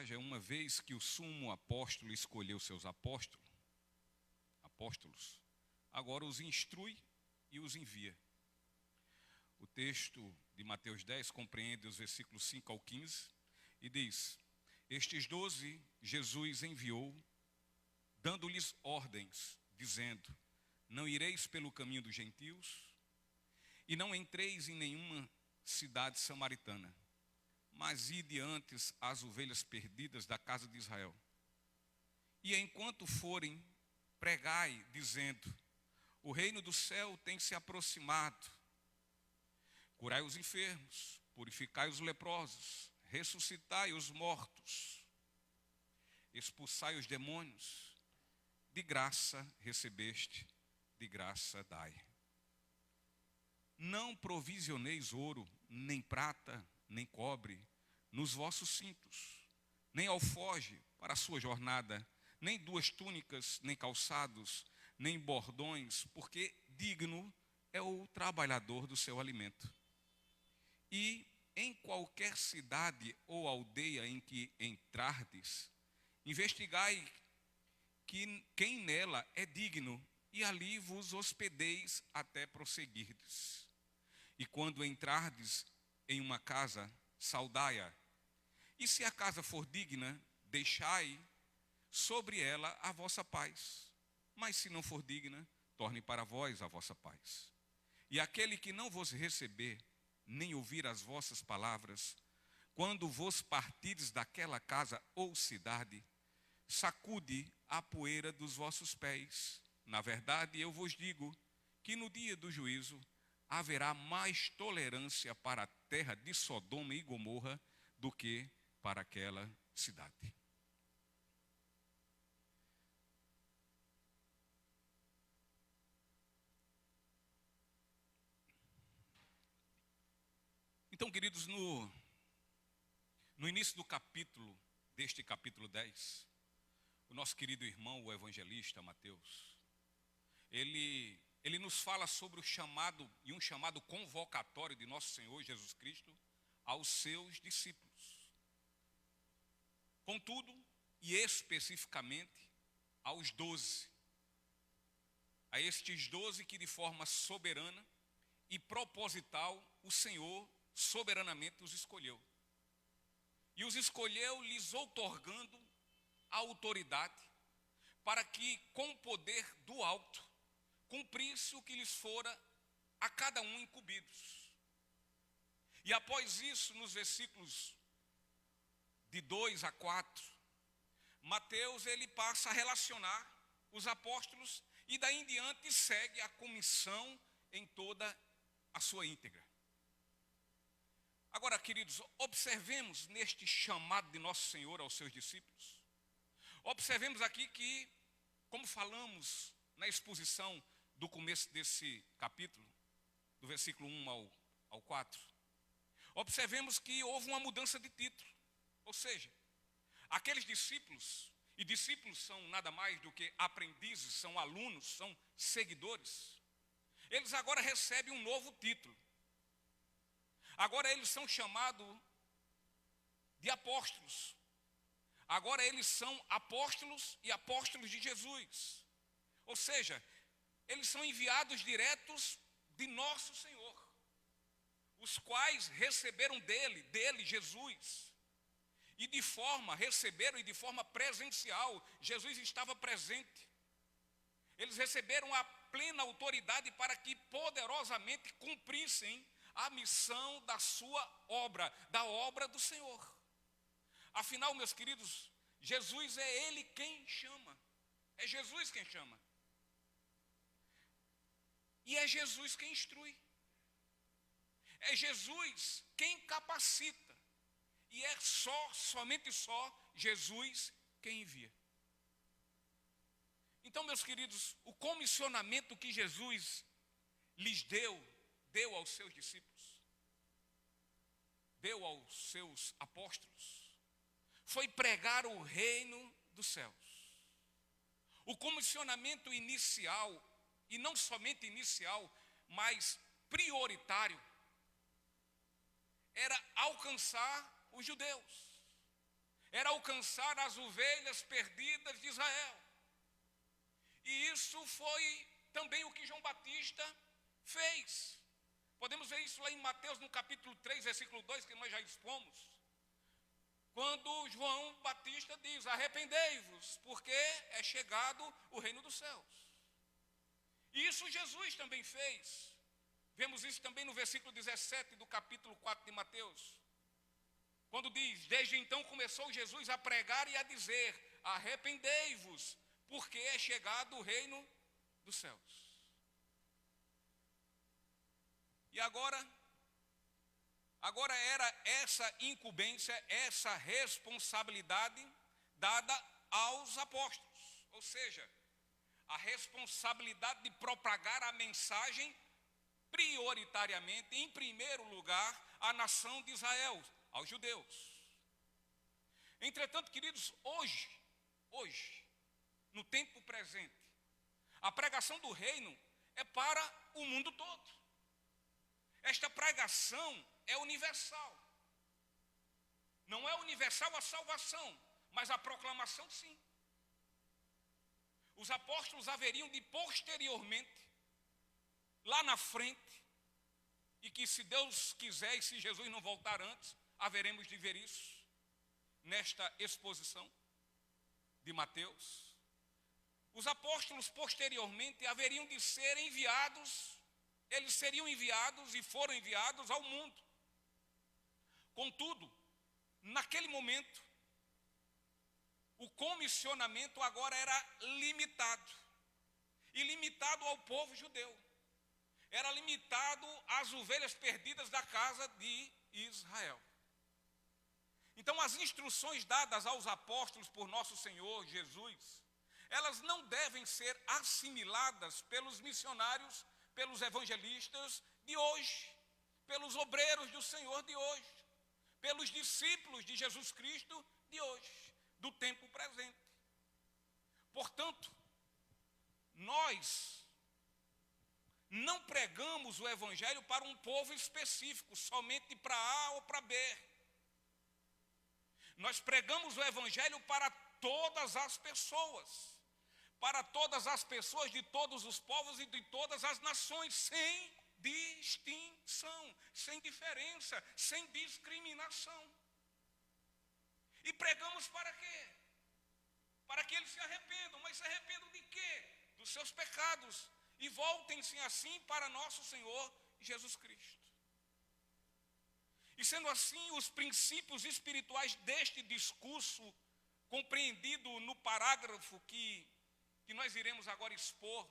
mensagem é: uma vez que o sumo apóstolo escolheu seus apóstolos, agora os instrui e os envia. O texto de Mateus 10 compreende os versículos 5 ao 15 e diz: estes 12 Jesus enviou, dando-lhes ordens, dizendo: não ireis pelo caminho dos gentios, e não entreis em nenhuma cidade samaritana, mas ide antes às ovelhas perdidas da casa de Israel. E enquanto forem, pregai, dizendo: o reino do céu tem se aproximado. Curai os enfermos, purificai os leprosos, ressuscitai os mortos, expulsai os demônios. De graça recebeste, de graça dai. Não provisioneis ouro, nem prata, nem cobre nos vossos cintos, nem alforje para a sua jornada, nem 2 túnicas, nem calçados, nem bordões, porque digno é o trabalhador do seu alimento. E em qualquer cidade ou aldeia em que entrardes, investigai quem nela é digno, e ali vos hospedeis até prosseguirdes. E quando entrardes em uma casa, saudai-a. E se a casa for digna, deixai sobre ela a vossa paz. Mas se não for digna, torne para vós a vossa paz. E aquele que não vos receber, nem ouvir as vossas palavras, quando vos partires daquela casa ou cidade, sacude a poeira dos vossos pés. Na verdade, eu vos digo que no dia do juízo haverá mais tolerância para a terra de Sodoma e Gomorra do que para aquela cidade. Então, queridos, no início deste capítulo 10, o nosso querido irmão, o evangelista Mateus, ele nos fala sobre o chamado e um chamado convocatório de nosso Senhor Jesus Cristo aos seus discípulos. Contudo, e especificamente, aos 12. A estes 12 que de forma soberana e proposital o Senhor soberanamente os escolheu. E os escolheu lhes outorgando a autoridade para que, com o poder do alto, cumprisse o que lhes fora a cada um incumbidos. E após isso, nos versículos de 2 a 4, Mateus ele passa a relacionar os apóstolos e daí em diante segue a comissão em toda a sua íntegra. Agora, queridos, observemos neste chamado de nosso Senhor aos seus discípulos. Observemos aqui que, como falamos na exposição do começo desse capítulo, do versículo 1 ao 4, observemos que houve uma mudança de título. Ou seja, aqueles discípulos, e discípulos são nada mais do que aprendizes, são alunos, são seguidores, eles agora recebem um novo título. Agora eles são chamados de apóstolos. Agora eles são apóstolos e apóstolos de Jesus. Ou seja, eles são enviados diretos de nosso Senhor, os quais receberam dele, Jesus. E receberam de forma presencial. Jesus estava presente. Eles receberam a plena autoridade para que poderosamente cumprissem a missão da sua obra, da obra do Senhor. Afinal, meus queridos, Jesus é Ele quem chama. É Jesus quem chama. E é Jesus quem instrui. É Jesus quem capacita. E é somente Jesus quem envia. Então, meus queridos, o comissionamento que Jesus lhes deu aos seus discípulos, deu aos seus apóstolos, foi pregar o reino dos céus. O comissionamento inicial, e não somente inicial, mas prioritário, era alcançar os judeus, era alcançar as ovelhas perdidas de Israel. E isso foi também o que João Batista fez. Podemos ver isso lá em Mateus, no capítulo 3, versículo 2, que nós já expomos. Quando João Batista diz: arrependei-vos, porque é chegado o reino dos céus. E isso Jesus também fez. Vemos isso também no versículo 17 do capítulo 4 de Mateus. Quando diz: desde então começou Jesus a pregar e a dizer: arrependei-vos, porque é chegado o reino dos céus. E agora era essa incumbência, essa responsabilidade dada aos apóstolos. Ou seja, a responsabilidade de propagar a mensagem prioritariamente, em primeiro lugar, à nação de Israel, aos judeus. Entretanto, queridos, hoje, no tempo presente, a pregação do reino é para o mundo todo. Esta pregação é universal. Não é universal a salvação, mas a proclamação sim. Os apóstolos haveriam de posteriormente, lá na frente, e que se Deus quiser e se Jesus não voltar antes, haveremos de ver isso nesta exposição de Mateus. Os apóstolos posteriormente haveriam de ser enviados, eles seriam enviados e foram enviados ao mundo. Contudo, naquele momento, o comissionamento agora era limitado. E limitado ao povo judeu. Era limitado às ovelhas perdidas da casa de Israel. Então, as instruções dadas aos apóstolos por nosso Senhor Jesus, elas não devem ser assimiladas pelos missionários, pelos evangelistas de hoje, pelos obreiros do Senhor de hoje, pelos discípulos de Jesus Cristo de hoje, do tempo presente. Portanto, nós não pregamos o evangelho para um povo específico, somente para A ou para B. Nós pregamos o evangelho para todas as pessoas, de todos os povos e de todas as nações, sem distinção, sem diferença, sem discriminação. E pregamos para quê? Para que eles se arrependam. Mas se arrependam de quê? Dos seus pecados. E voltem-se assim para nosso Senhor Jesus Cristo. E sendo assim, os princípios espirituais deste discurso, compreendido no parágrafo que nós iremos agora expor,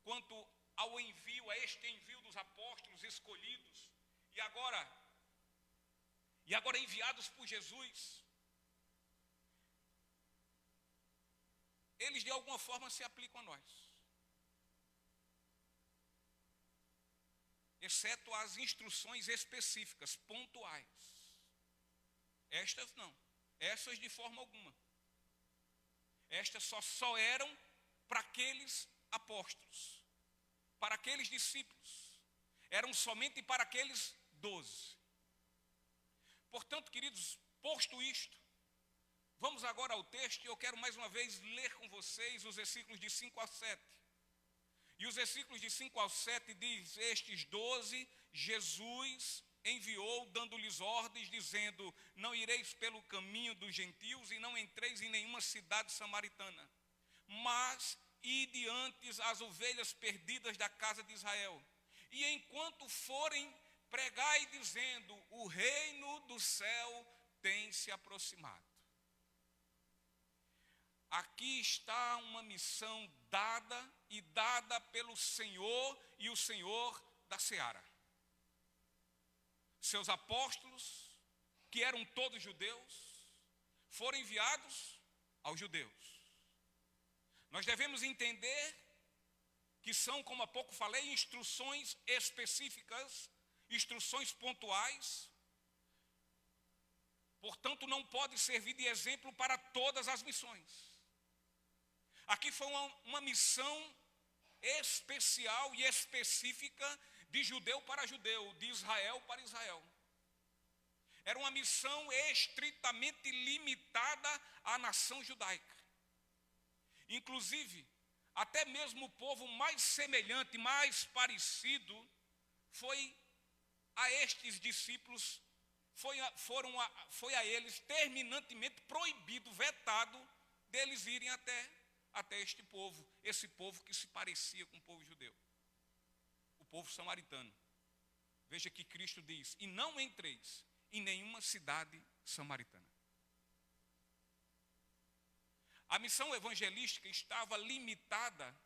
quanto ao envio, a este envio dos apóstolos escolhidos, e agora enviados por Jesus, eles de alguma forma se aplicam a nós. Exceto as instruções específicas, pontuais. Estas não. Essas de forma alguma. Estas só eram para aqueles apóstolos, para aqueles discípulos. Eram somente para aqueles 12. Portanto, queridos, posto isto, vamos agora ao texto e eu quero mais uma vez ler com vocês os versículos de 5 a 7. E os versículos de 5 ao 7 diz: estes 12 Jesus enviou, dando-lhes ordens, dizendo: não ireis pelo caminho dos gentios e não entreis em nenhuma cidade samaritana, mas ide antes as ovelhas perdidas da casa de Israel. E enquanto forem, pregai dizendo: o reino do céu tem se aproximado. Aqui está uma missão dada pelo Senhor e o Senhor da seara. Seus apóstolos, que eram todos judeus, foram enviados aos judeus. Nós devemos entender que são, como há pouco falei, instruções específicas, instruções pontuais. Portanto, não pode servir de exemplo para todas as missões. Aqui foi uma missão especial e específica de judeu para judeu, de Israel para Israel. Era uma missão estritamente limitada à nação judaica. Inclusive, até mesmo o povo mais semelhante, mais parecido, foi a estes discípulos, foi a eles terminantemente proibido, vetado, deles irem até este povo, esse povo que se parecia com o povo judeu, o povo samaritano. Veja que Cristo diz: e não entreis em nenhuma cidade samaritana. A missão evangelística estava limitada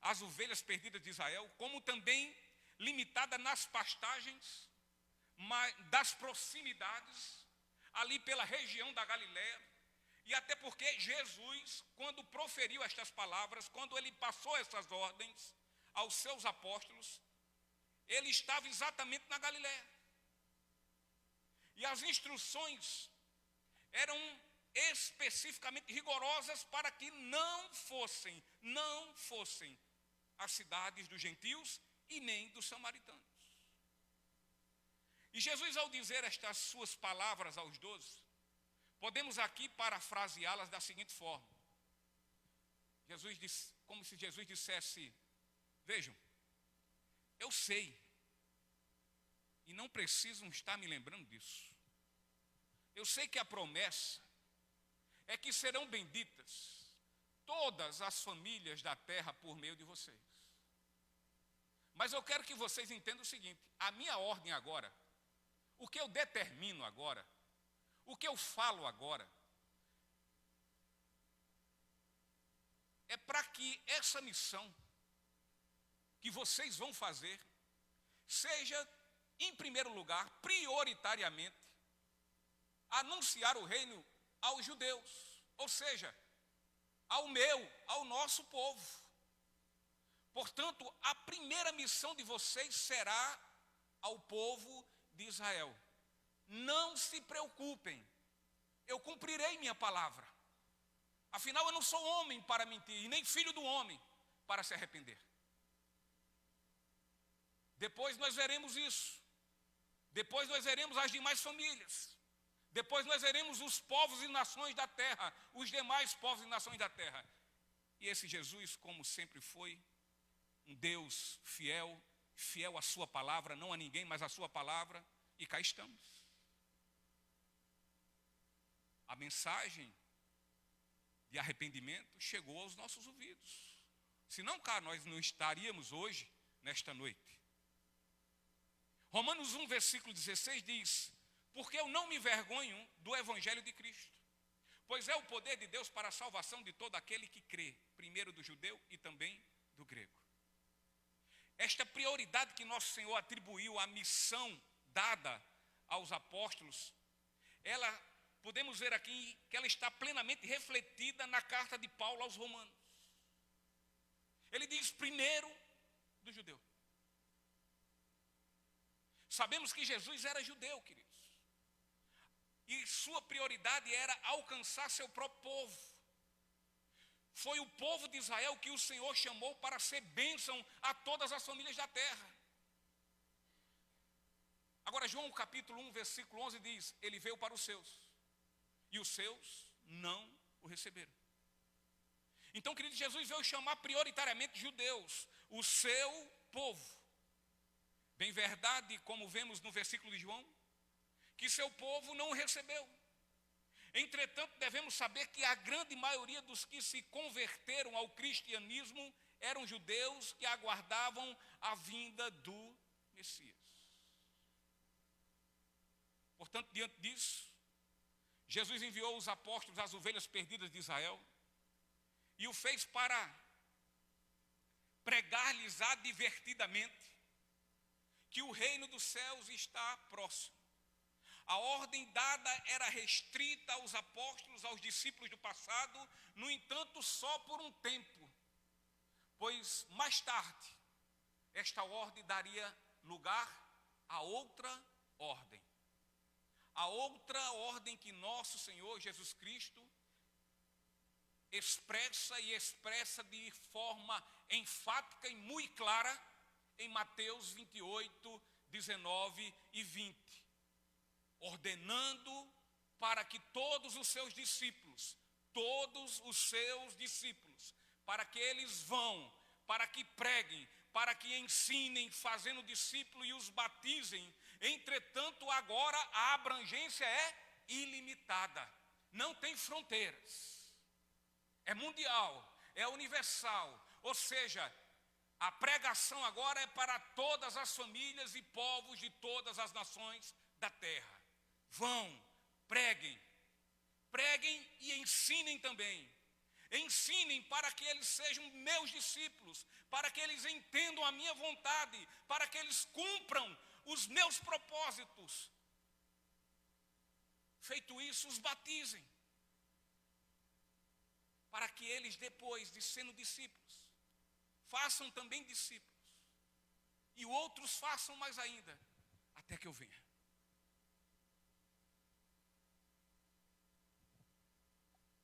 às ovelhas perdidas de Israel, como também limitada nas pastagens das proximidades, ali pela região da Galiléia, e até porque Jesus, quando proferiu estas palavras, quando ele passou essas ordens aos seus apóstolos, ele estava exatamente na Galiléia. E as instruções eram especificamente rigorosas para que não fossem as cidades dos gentios e nem dos samaritanos. E Jesus, ao dizer estas suas palavras aos 12, podemos aqui parafraseá-las da seguinte forma. Jesus disse, como se Jesus dissesse: vejam, eu sei, e não precisam estar me lembrando disso. Eu sei que a promessa é que serão benditas todas as famílias da terra por meio de vocês. Mas eu quero que vocês entendam o seguinte: a minha ordem agora, o que eu determino agora, o que eu falo agora, é para que essa missão que vocês vão fazer seja, em primeiro lugar, prioritariamente, anunciar o reino aos judeus, ou seja, ao nosso povo. Portanto, a primeira missão de vocês será ao povo de Israel. Não se preocupem, eu cumprirei minha palavra. Afinal, eu não sou homem para mentir, e nem filho do homem para se arrepender. Depois nós veremos isso. Depois nós veremos as demais famílias. Depois nós veremos os povos e nações da terra, os demais povos e nações da terra. E esse Jesus, como sempre foi, um Deus fiel, fiel à sua palavra, não a ninguém, mas à sua palavra, e cá estamos. A mensagem de arrependimento chegou aos nossos ouvidos. Senão, cá nós não estaríamos hoje, nesta noite. Romanos 1, versículo 16 diz: porque eu não me envergonho do evangelho de Cristo, pois é o poder de Deus para a salvação de todo aquele que crê, primeiro do judeu e também do grego. Esta prioridade que nosso Senhor atribuiu à missão dada aos apóstolos, ela, podemos ver aqui que ela está plenamente refletida na carta de Paulo aos Romanos. Ele diz: primeiro do judeu. Sabemos que Jesus era judeu, queridos, e sua prioridade era alcançar seu próprio povo. Foi o povo de Israel que o Senhor chamou para ser bênção a todas as famílias da terra. Agora, João capítulo 1, versículo 11 diz: ele veio para os seus, e os seus não o receberam. Então, querido, Jesus veio chamar prioritariamente judeus, o seu povo. Bem verdade, como vemos no versículo de João, que seu povo não o recebeu. Entretanto, devemos saber que a grande maioria dos que se converteram ao cristianismo eram judeus que aguardavam a vinda do Messias. Portanto, diante disso, Jesus enviou os apóstolos às ovelhas perdidas de Israel e o fez para pregar-lhes advertidamente que o reino dos céus está próximo. A ordem dada era restrita aos apóstolos, aos discípulos do passado, no entanto, só por um tempo, pois mais tarde, esta ordem daria lugar a outra ordem. A outra ordem que nosso Senhor Jesus Cristo expressa de forma enfática e muito clara em Mateus 28, 19 e 20. ordenando para que todos os seus discípulos, para que eles vão, para que preguem, para que ensinem, fazendo discípulo e os batizem. Entretanto, agora a abrangência é ilimitada, não tem fronteiras, é mundial, é universal, ou seja, a pregação agora é para todas as famílias e povos de todas as nações da terra. Vão, preguem e ensinem também. Ensinem para que eles sejam meus discípulos, para que eles entendam a minha vontade, para que eles cumpram os meus propósitos. Feito isso, os batizem, para que eles, depois de sendo discípulos, façam também discípulos, e outros façam mais ainda, até que eu venha.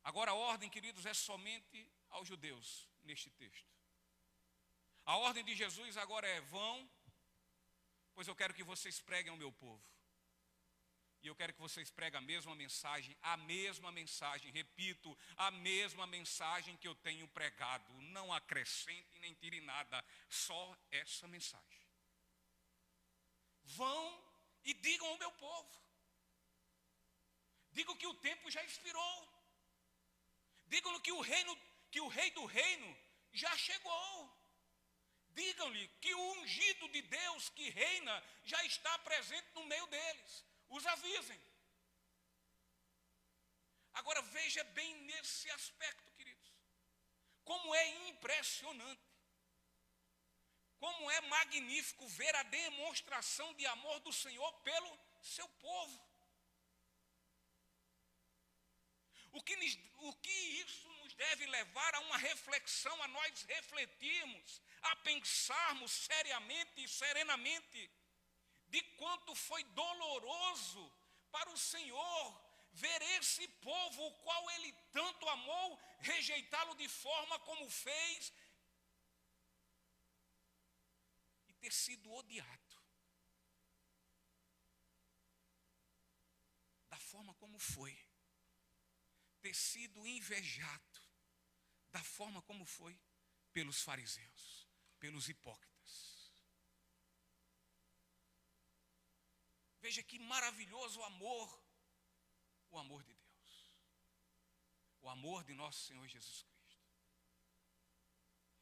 Agora a ordem, queridos, é somente aos judeus neste texto. A ordem de Jesus agora é: vão, pois eu quero que vocês preguem ao meu povo. E eu quero que vocês preguem a mesma mensagem, repito, a mesma mensagem que eu tenho pregado. Não acrescentem nem tirem nada, só essa mensagem. Vão e digam ao meu povo. Digam que o tempo já expirou. Digam-lhe que o rei do reino já chegou. Digam-lhe que o ungido de Deus que reina já está presente no meio deles. Os avisem. Agora veja bem nesse aspecto, queridos, como é impressionante, como é magnífico ver a demonstração de amor do Senhor pelo seu povo. O que isso nos deve levar a uma reflexão, a nós refletirmos, a pensarmos seriamente e serenamente de quanto foi doloroso para o Senhor ver esse povo, o qual Ele tanto amou, rejeitá-lo de forma como fez e ter sido odiado da forma como foi, ter sido invejado da forma como foi pelos fariseus, pelos hipócritas. Veja que maravilhoso o amor de Deus, o amor de nosso Senhor Jesus Cristo.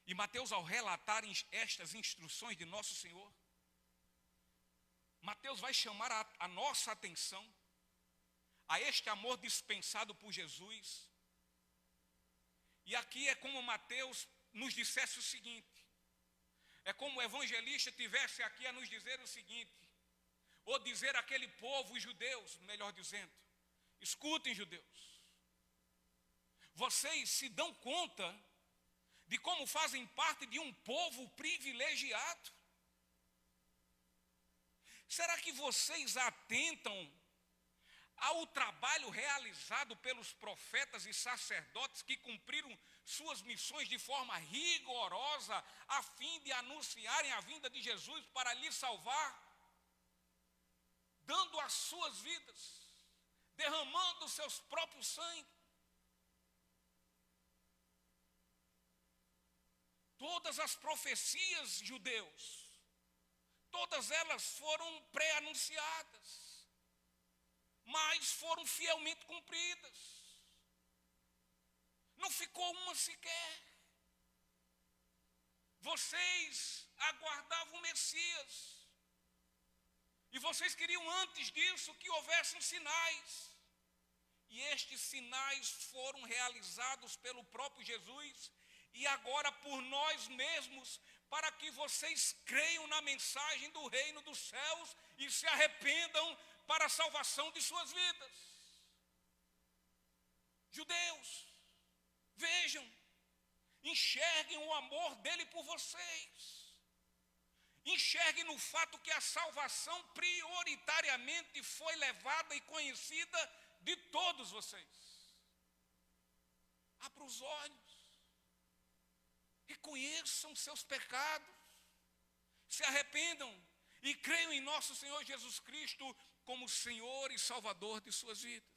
E Mateus, ao relatar estas instruções de nosso Senhor, Mateus vai chamar a nossa atenção a este amor dispensado por Jesus. E aqui é como Mateus nos dissesse o seguinte, é como o evangelista tivesse aqui a nos dizer o seguinte, ou dizer àquele povo, os judeus, melhor dizendo: escutem, judeus, vocês se dão conta de como fazem parte de um povo privilegiado? Será que vocês atentam ao trabalho realizado pelos profetas e sacerdotes que cumpriram suas missões de forma rigorosa, a fim de anunciarem a vinda de Jesus para lhe salvar, dando as suas vidas, derramando os seus próprios sangue? Todas as profecias, judeus, todas elas foram pré-anunciadas, mas foram fielmente cumpridas. Não ficou uma sequer. Vocês aguardavam o Messias, e vocês queriam antes disso que houvessem sinais. E estes sinais foram realizados pelo próprio Jesus e agora por nós mesmos, para que vocês creiam na mensagem do reino dos céus e se arrependam para a salvação de suas vidas. Judeus, vejam, enxerguem o amor dele por vocês. Enxerguem no fato que a salvação prioritariamente foi levada e conhecida de todos vocês. Abra os olhos, reconheçam seus pecados, se arrependam e creiam em nosso Senhor Jesus Cristo como Senhor e Salvador de suas vidas.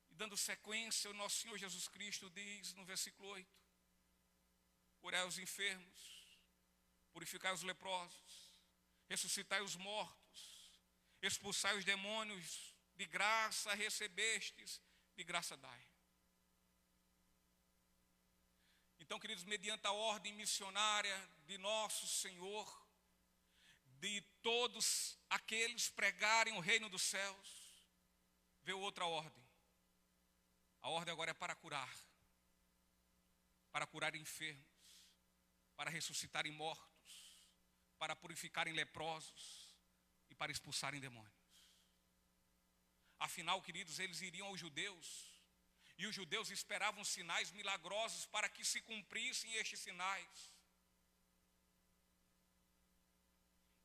E dando sequência, o nosso Senhor Jesus Cristo diz no versículo 8: curai os enfermos, purificai os leprosos, ressuscitai os mortos, expulsai os demônios, de graça recebestes, de graça dai. Então, queridos, mediante a ordem missionária de nosso Senhor, de todos aqueles pregarem o reino dos céus, veio outra ordem. A ordem agora é para curar enfermos, para ressuscitarem mortos, para purificarem leprosos e para expulsarem demônios. Afinal, queridos, eles iriam aos judeus, e os judeus esperavam sinais milagrosos para que se cumprissem estes sinais.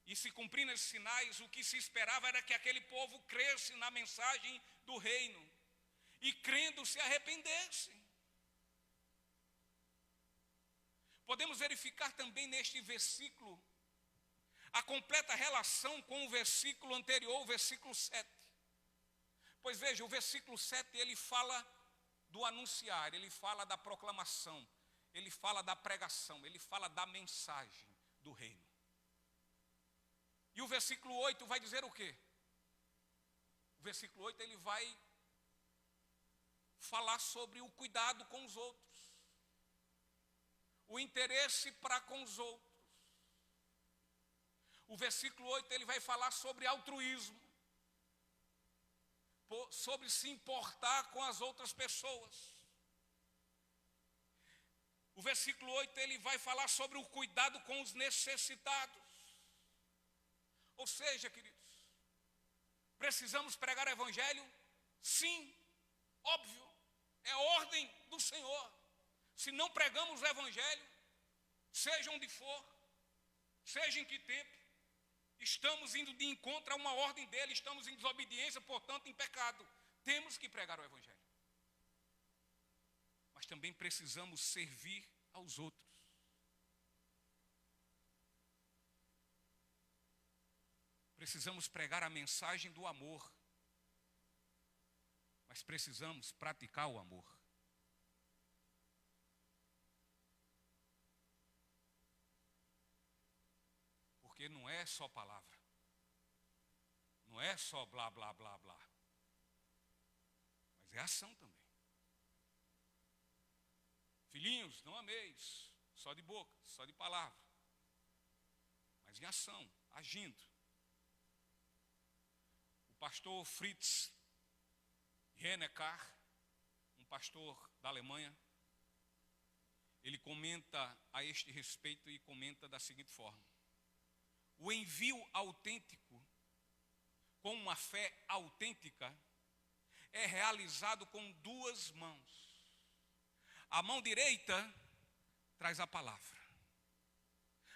E se cumprindo esses sinais, o que se esperava era que aquele povo cresce na mensagem do reino, e crendo se arrependessem. Podemos verificar também neste versículo a completa relação com o versículo anterior, o versículo 7. Pois veja, o versículo 7 ele fala do anunciar, ele fala da proclamação, ele fala da pregação, ele fala da mensagem do reino. E o versículo 8 vai dizer o quê? O versículo 8 ele vai falar sobre o cuidado com os outros, o interesse para com os outros. O versículo 8 ele vai falar sobre altruísmo, sobre se importar com as outras pessoas. O versículo 8 ele vai falar sobre o cuidado com os necessitados. Ou seja, queridos, precisamos pregar o evangelho? Sim, óbvio, é ordem do Senhor. Se não pregamos o evangelho, seja onde for, seja em que tempo, estamos indo de encontro a uma ordem dele, estamos em desobediência, portanto em pecado. Temos que pregar o evangelho. Mas também precisamos servir aos outros. Precisamos pregar a mensagem do amor, mas precisamos praticar o amor. Porque não é só palavra, não é só blá, blá, blá, blá, mas é ação também. Filhinhos, não ameis, só de boca, só de palavra, mas em ação, agindo. O pastor Fritz Hennecker, um pastor da Alemanha, ele comenta a este respeito e comenta da seguinte forma: o envio autêntico, com uma fé autêntica, é realizado com duas mãos. A mão direita traz a palavra,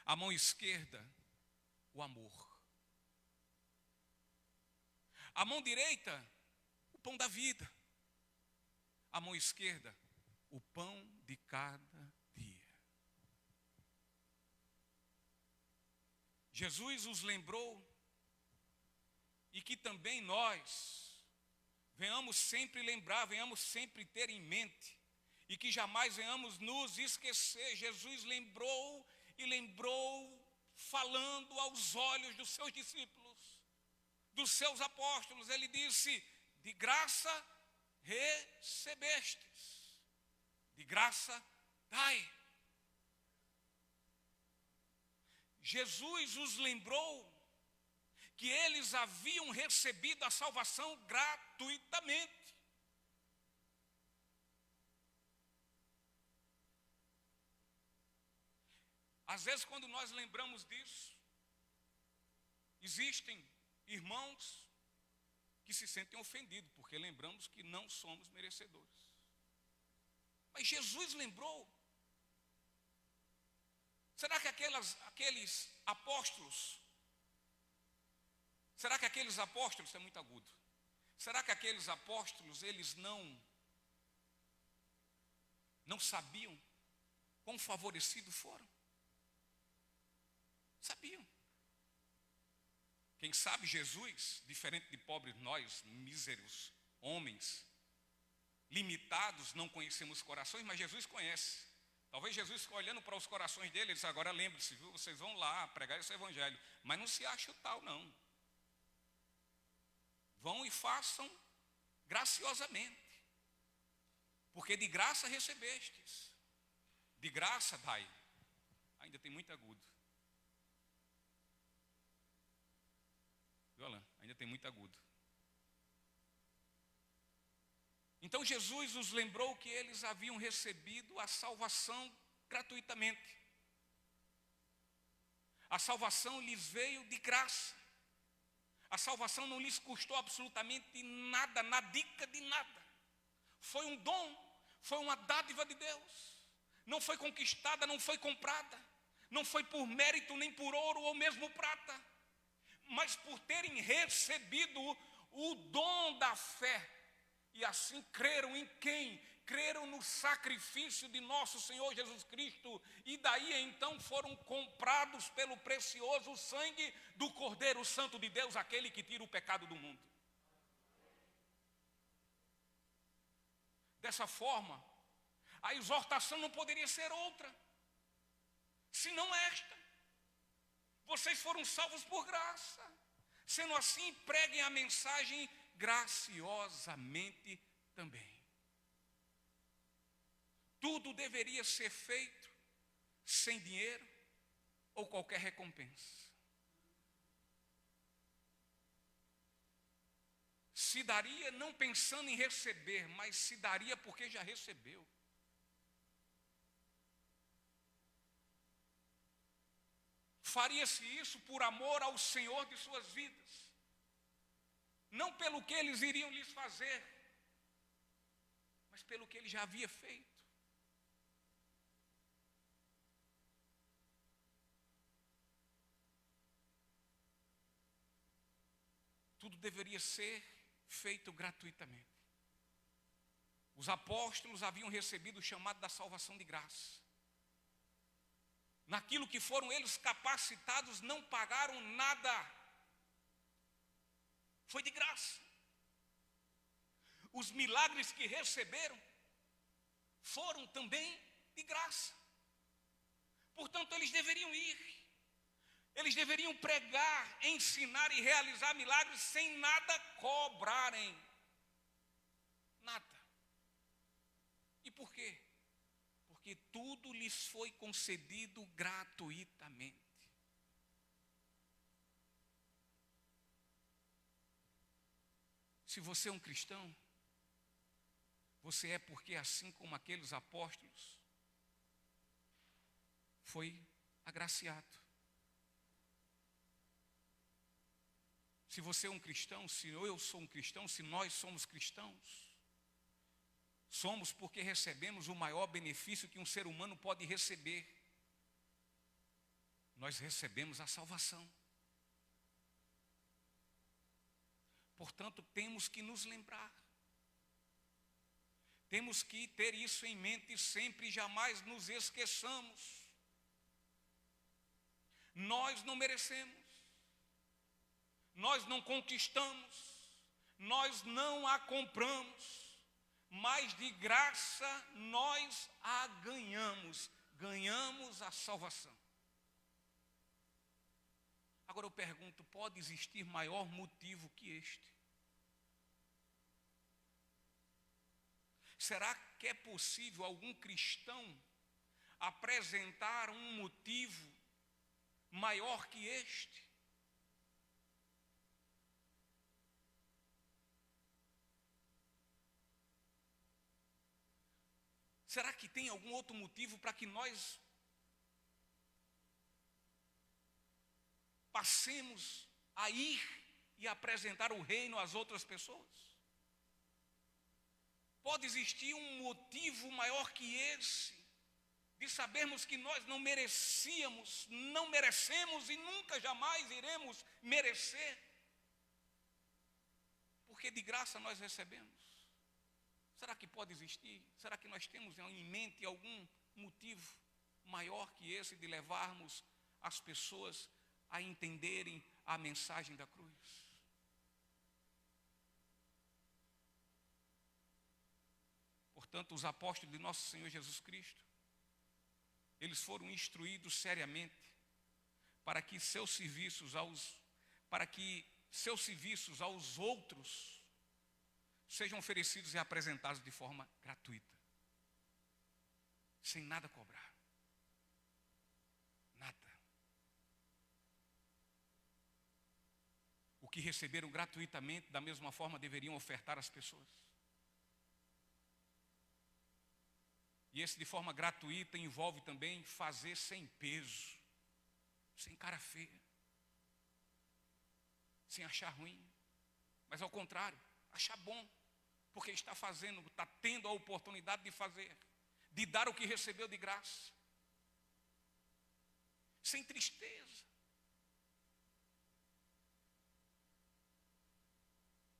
a mão esquerda, o amor. A mão direita, o pão da vida. A mão esquerda, o pão de cada dia. Jesus os lembrou, e que também nós venhamos sempre lembrar, venhamos sempre ter em mente, e que jamais venhamos nos esquecer. Jesus lembrou e lembrou, falando aos olhos dos seus discípulos, dos seus apóstolos. Ele disse: de graça recebestes, de graça dai. Jesus os lembrou que eles haviam recebido a salvação gratuitamente. Às vezes, quando nós lembramos disso, existem irmãos que se sentem ofendidos, porque lembramos que não somos merecedores. Mas Jesus lembrou. Será que aqueles apóstolos, isso é muito agudo, será que aqueles apóstolos, eles não sabiam quão favorecidos foram? Sabiam. Quem sabe Jesus, diferente de pobres nós, míseros, homens, limitados, não conhecemos corações, mas Jesus conhece. Talvez Jesus, olhando para os corações dele, ele disse, agora lembre-se, viu, vocês vão lá pregar esse evangelho, mas não se acha o tal, não. Vão e façam graciosamente, porque de graça recebestes, de graça dai. Ainda tem muito agudo. Viu, Alan? Ainda tem muito agudo. Então Jesus os lembrou que eles haviam recebido a salvação gratuitamente. A salvação lhes veio de graça. A salvação não lhes custou absolutamente nada, nadica de nada. Foi um dom, foi uma dádiva de Deus. Não foi conquistada, não foi comprada. Não foi por mérito, nem por ouro ou mesmo prata. Mas por terem recebido o dom da fé. E assim creram em quem? Creram no sacrifício de nosso Senhor Jesus Cristo. E daí então foram comprados pelo precioso sangue do Cordeiro Santo de Deus, aquele que tira o pecado do mundo. Dessa forma, a exortação não poderia ser outra, senão esta. Vocês foram salvos por graça. Sendo assim, preguem a mensagem graciosamente também. Tudo deveria ser feito sem dinheiro ou qualquer recompensa. Se daria não pensando em receber, mas se daria porque já recebeu. Faria-se isso por amor ao Senhor de suas vidas. Não pelo que eles iriam lhes fazer, mas pelo que ele já havia feito. Tudo deveria ser feito gratuitamente. Os apóstolos haviam recebido o chamado da salvação de graça. Naquilo que foram eles capacitados, não pagaram nada. Foi de graça. Os milagres que receberam foram também de graça. Portanto, eles deveriam ir. Eles deveriam pregar, ensinar e realizar milagres sem nada cobrarem. Nada. E por quê? Porque tudo lhes foi concedido gratuitamente. Se você é um cristão, você é porque, assim como aqueles apóstolos, foi agraciado. Se você é um cristão, se eu sou um cristão, se nós somos cristãos, somos porque recebemos o maior benefício que um ser humano pode receber. Nós recebemos a salvação. Portanto, temos que nos lembrar. Temos que ter isso em mente sempre e jamais nos esqueçamos. Nós não merecemos. Nós não conquistamos. Nós não a compramos. Mas de graça nós a ganhamos. Ganhamos a salvação. Agora eu pergunto, pode existir maior motivo que este? Será que é possível algum cristão apresentar um motivo maior que este? Será que tem algum outro motivo para que nós passemos a ir e apresentar o reino às outras pessoas? Pode existir um motivo maior que esse, de sabermos que nós não merecíamos, não merecemos e nunca jamais iremos merecer, porque de graça nós recebemos? Será que pode existir? Será que nós temos em mente algum motivo maior que esse de levarmos as pessoas a entenderem a mensagem da cruz. Portanto, os apóstolos de nosso Senhor Jesus Cristo, eles foram instruídos seriamente para que seus serviços aos outros sejam oferecidos e apresentados de forma gratuita, sem nada cobrar. Nada. O que receberam gratuitamente, da mesma forma, deveriam ofertar às pessoas. E esse de forma gratuita envolve também fazer sem peso, sem cara feia, sem achar ruim, mas ao contrário, achar bom, porque está fazendo, está tendo a oportunidade de fazer, de dar o que recebeu de graça, sem tristeza,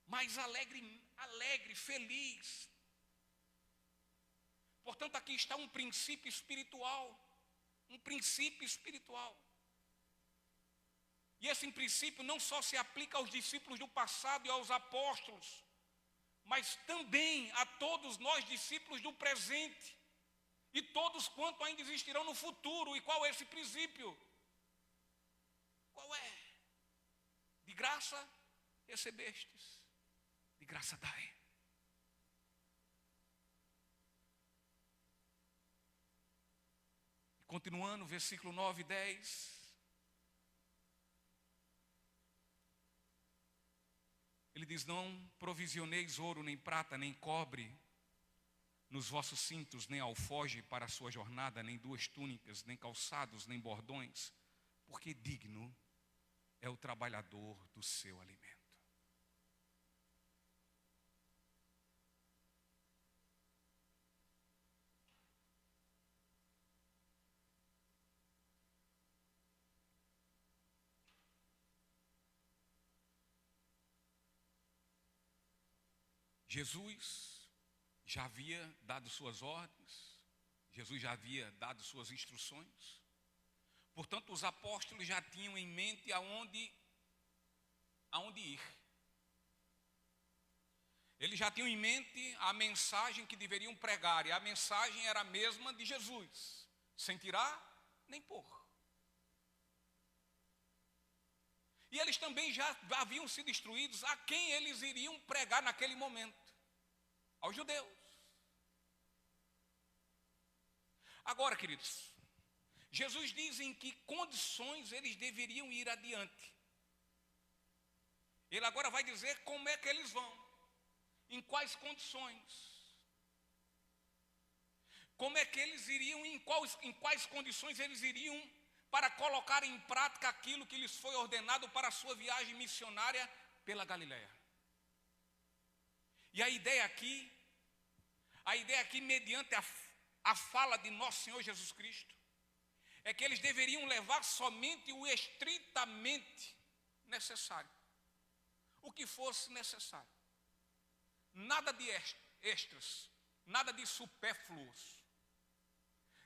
mas alegre, feliz. Portanto, aqui está um princípio espiritual. E esse princípio não só se aplica aos discípulos do passado e aos apóstolos, mas também a todos nós, discípulos do presente, e todos quanto ainda existirão no futuro. E qual é esse princípio? Qual é? De graça recebestes, de graça dai. Continuando, versículo 9 e 10. Ele diz: não provisioneis ouro, nem prata, nem cobre nos vossos cintos, nem alforje para a sua jornada, nem duas túnicas, nem calçados, nem bordões, porque digno é o trabalhador do seu alimento. Jesus já havia dado suas ordens, Jesus já havia dado suas instruções. Portanto, os apóstolos já tinham em mente aonde ir. Eles já tinham em mente a mensagem que deveriam pregar, e a mensagem era a mesma de Jesus, sem tirar nem pôr. E eles também já haviam sido instruídos a quem eles iriam pregar naquele momento: aos judeus. Agora, queridos, Jesus diz em que condições eles deveriam ir adiante. Ele agora vai dizer como é que eles vão, em quais condições. Como é que eles iriam, em quais condições eles iriam para colocar em prática aquilo que lhes foi ordenado para a sua viagem missionária pela Galileia. E a ideia aqui, mediante a fala de nosso Senhor Jesus Cristo, é que eles deveriam levar somente o estritamente necessário, o que fosse necessário, nada de extras, nada de supérfluos.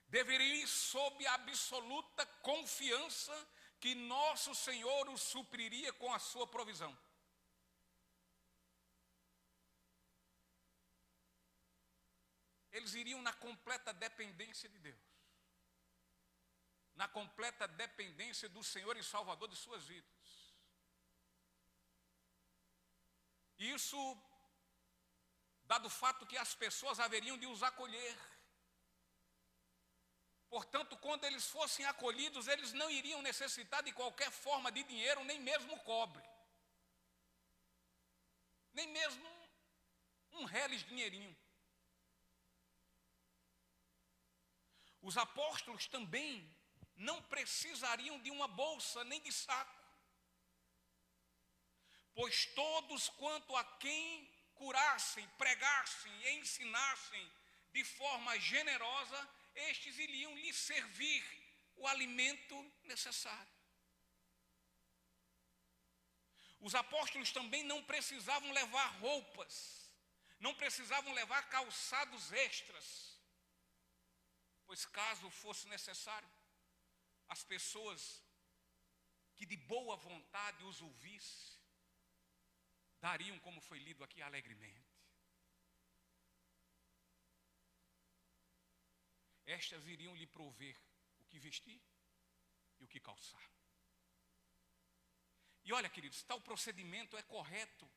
Deveriam ir sob a absoluta confiança que nosso Senhor os supriria com a sua provisão. Eles iriam na completa dependência de Deus, na completa dependência do Senhor e Salvador de suas vidas. Isso, dado o fato que as pessoas haveriam de os acolher. Portanto, quando eles fossem acolhidos, eles não iriam necessitar de qualquer forma de dinheiro, nem mesmo cobre, nem mesmo um reles dinheirinho. Os apóstolos também não precisariam de uma bolsa nem de saco, pois todos quanto a quem curassem, pregassem e ensinassem de forma generosa, estes iriam lhe servir o alimento necessário. Os apóstolos também não precisavam levar roupas, não precisavam levar calçados extras, pois caso fosse necessário, as pessoas que de boa vontade os ouvisse, dariam, como foi lido aqui, alegremente. Estas iriam lhe prover o que vestir e o que calçar. E olha, queridos, tal procedimento é correto,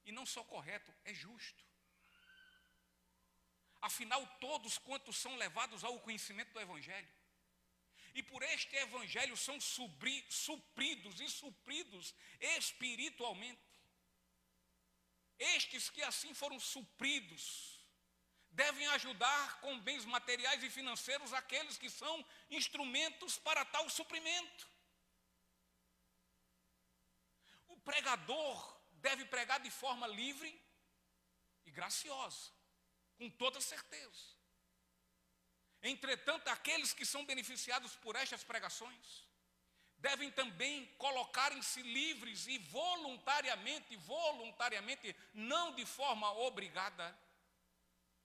e não só correto, é justo. Afinal, todos quantos são levados ao conhecimento do Evangelho, e por este Evangelho são supridos e supridos espiritualmente. Estes que assim foram supridos, devem ajudar com bens materiais e financeiros aqueles que são instrumentos para tal suprimento. O pregador deve pregar de forma livre e graciosa, com toda certeza. Entretanto, aqueles que são beneficiados por estas pregações devem também colocarem-se livres e voluntariamente, não de forma obrigada,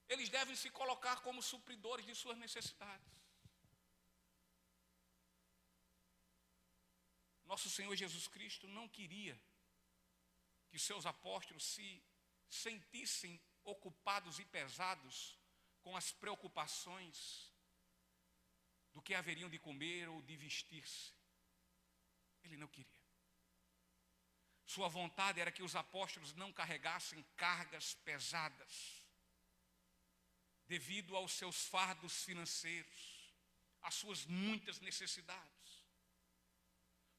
eles devem se colocar como supridores de suas necessidades. Nosso Senhor Jesus Cristo não queria que seus apóstolos se sentissem ocupados e pesados com as preocupações do que haveriam de comer ou de vestir-se. Ele não queria. Sua vontade era que os apóstolos não carregassem cargas pesadas, devido aos seus fardos financeiros, às suas muitas necessidades.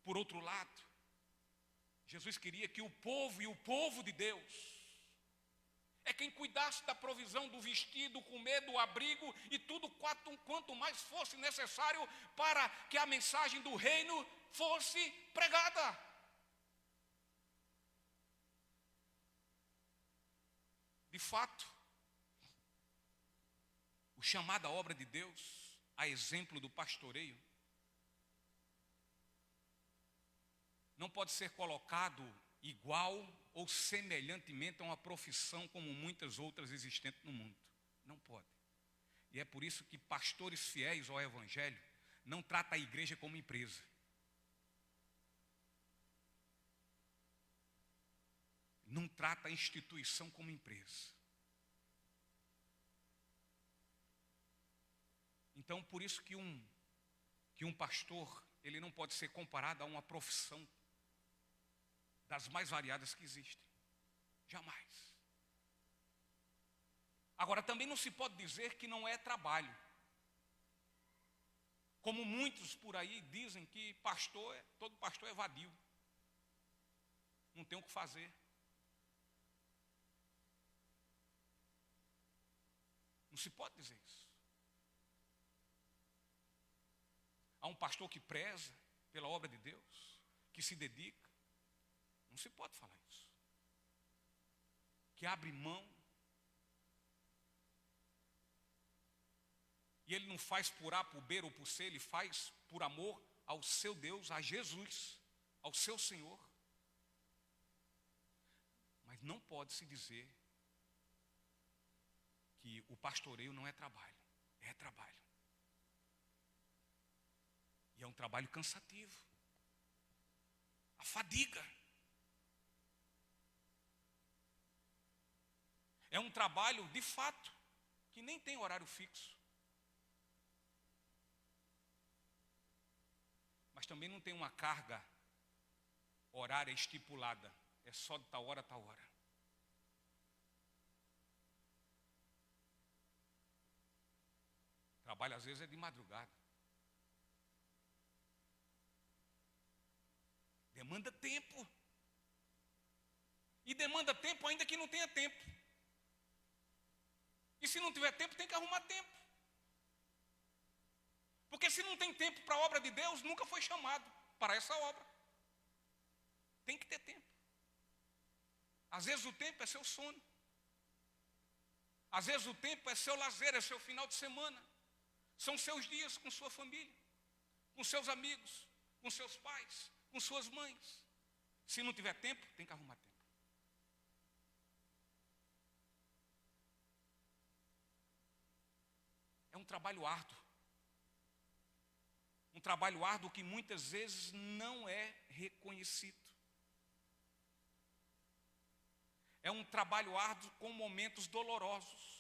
Por outro lado, Jesus queria que o povo de Deus, é quem cuidasse da provisão do vestido, do comer, do abrigo e tudo quanto mais fosse necessário para que a mensagem do reino fosse pregada. De fato, o chamado à obra de Deus, a exemplo do pastoreio, não pode ser colocado igual ou semelhantemente a uma profissão como muitas outras existentes no mundo. Não pode. E é por isso que pastores fiéis ao Evangelho não tratam a igreja como empresa. Não trata a instituição como empresa. Então, por isso que um pastor, ele não pode ser comparado a uma profissão das mais variadas que existem. Jamais. Agora, também não se pode dizer que não é trabalho. Como muitos por aí dizem que todo pastor é vadio. Não tem o que fazer. Não se pode dizer isso. Há um pastor que preza pela obra de Deus, que se dedica. Não se pode falar isso. Que abre mão. E ele não faz por A, por B ou por C, ele faz por amor ao seu Deus, a Jesus, ao seu Senhor. Mas não pode se dizer que o pastoreio não é trabalho. É trabalho. E é um trabalho cansativo. A fadiga. É um trabalho, de fato, que nem tem horário fixo. Mas também não tem uma carga horária estipulada. É só de tal hora a tal hora. O trabalho, às vezes, é de madrugada. Demanda tempo. E demanda tempo ainda que não tenha tempo. E se não tiver tempo, tem que arrumar tempo. Porque se não tem tempo para a obra de Deus, nunca foi chamado para essa obra. Tem que ter tempo. Às vezes o tempo é seu sono. Às vezes o tempo é seu lazer, é seu final de semana. São seus dias com sua família, com seus amigos, com seus pais, com suas mães. Se não tiver tempo, tem que arrumar tempo. É um trabalho árduo. Um trabalho árduo que muitas vezes não é reconhecido. É um trabalho árduo com momentos dolorosos.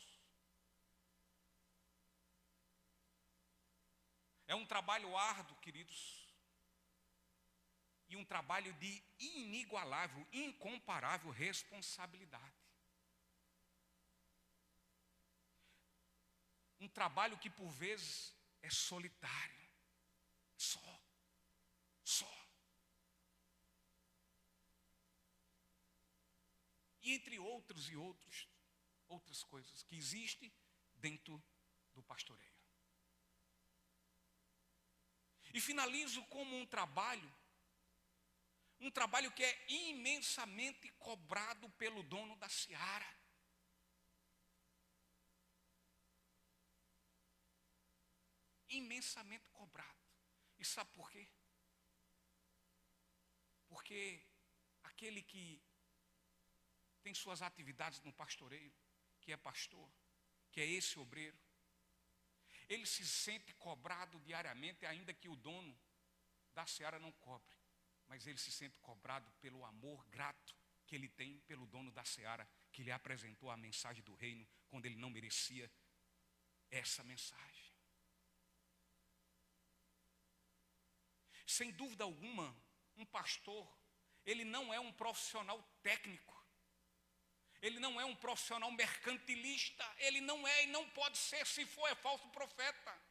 É um trabalho árduo, queridos, e um trabalho de inigualável, incomparável responsabilidade. Um trabalho que por vezes é solitário, só. E entre outras coisas que existem dentro do pastoreio. E finalizo como um trabalho que é imensamente cobrado pelo dono da seara. Imensamente cobrado. E sabe por quê? Porque aquele que tem suas atividades no pastoreio, que é pastor, que é esse obreiro, ele se sente cobrado diariamente, ainda que o dono da seara não cobre, mas ele se sente cobrado pelo amor grato que ele tem pelo dono da seara, que lhe apresentou a mensagem do reino, quando ele não merecia essa mensagem. Sem dúvida alguma, um pastor, ele não é um profissional técnico, ele não é um profissional mercantilista, ele não é e não pode ser, se for é falso profeta.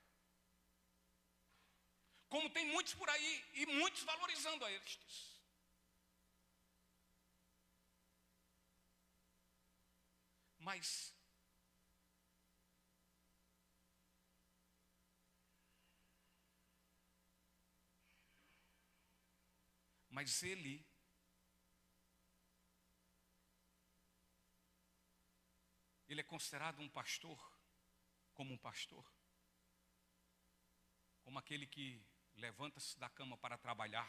Como tem muitos por aí, e muitos valorizando a estes. Mas ele é considerado um pastor, como aquele que levanta-se da cama para trabalhar,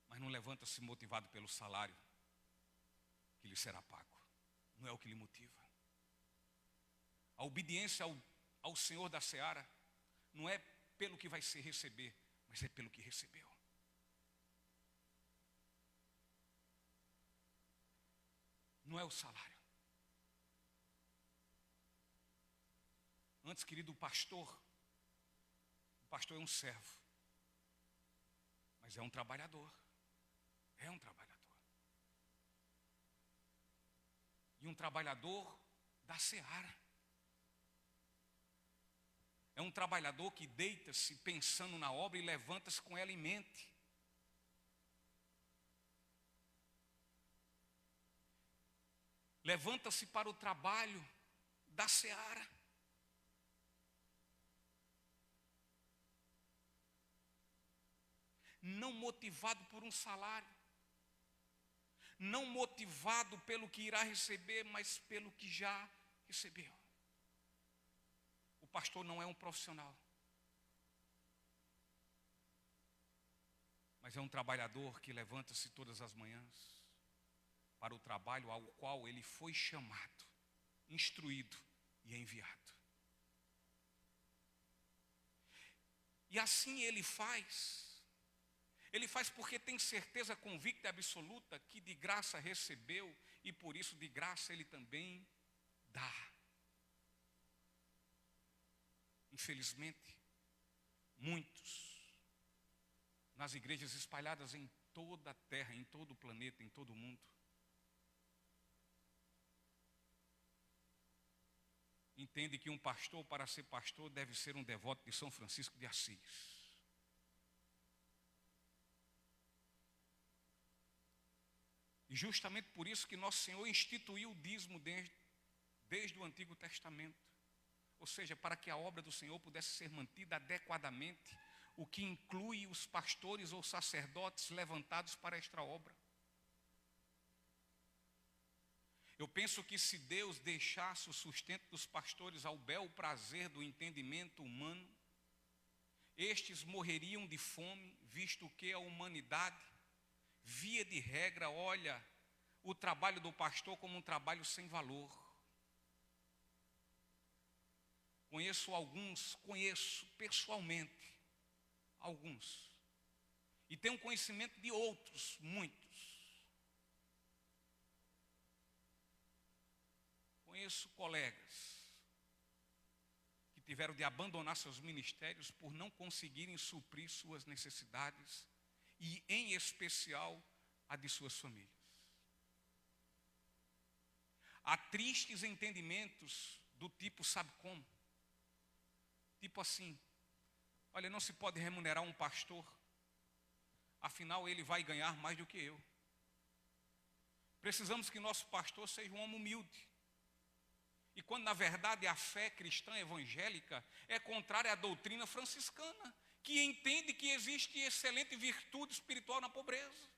mas não levanta-se motivado pelo salário que lhe será pago. Não é o que lhe motiva. A obediência ao Senhor da seara não é pelo que vai se receber, mas é pelo que recebeu. Não é o salário. Antes, querido, o pastor é um servo, mas é um trabalhador. É um trabalhador. E um trabalhador da seara. É um trabalhador que deita-se pensando na obra e levanta-se com ela em mente. Levanta-se para o trabalho da seara. Não motivado por um salário, não motivado pelo que irá receber, mas pelo que já recebeu. O pastor não é um profissional, mas é um trabalhador que levanta-se todas as manhãs para o trabalho ao qual ele foi chamado, instruído e enviado. E assim ele faz porque tem certeza convicta e absoluta que de graça recebeu e por isso de graça ele também dá. Infelizmente, muitos nas igrejas espalhadas em toda a terra, em todo o planeta, em todo o mundo, entende que um pastor, para ser pastor, deve ser um devoto de São Francisco de Assis. E justamente por isso que nosso Senhor instituiu o dízimo desde o Antigo Testamento. Ou seja, para que a obra do Senhor pudesse ser mantida adequadamente, o que inclui os pastores ou sacerdotes levantados para esta obra. Eu penso que se Deus deixasse o sustento dos pastores ao bel prazer do entendimento humano, estes morreriam de fome, visto que a humanidade, via de regra, olha o trabalho do pastor como um trabalho sem valor. Conheço pessoalmente alguns. E tenho conhecimento de outros, muitos. Conheço colegas que tiveram de abandonar seus ministérios por não conseguirem suprir suas necessidades e, em especial, a de suas famílias. Há tristes entendimentos do tipo, sabe como? Tipo assim, olha, não se pode remunerar um pastor, afinal ele vai ganhar mais do que eu. Precisamos que nosso pastor seja um homem humilde. E quando na verdade a fé cristã evangélica é contrária à doutrina franciscana, que entende que existe excelente virtude espiritual na pobreza.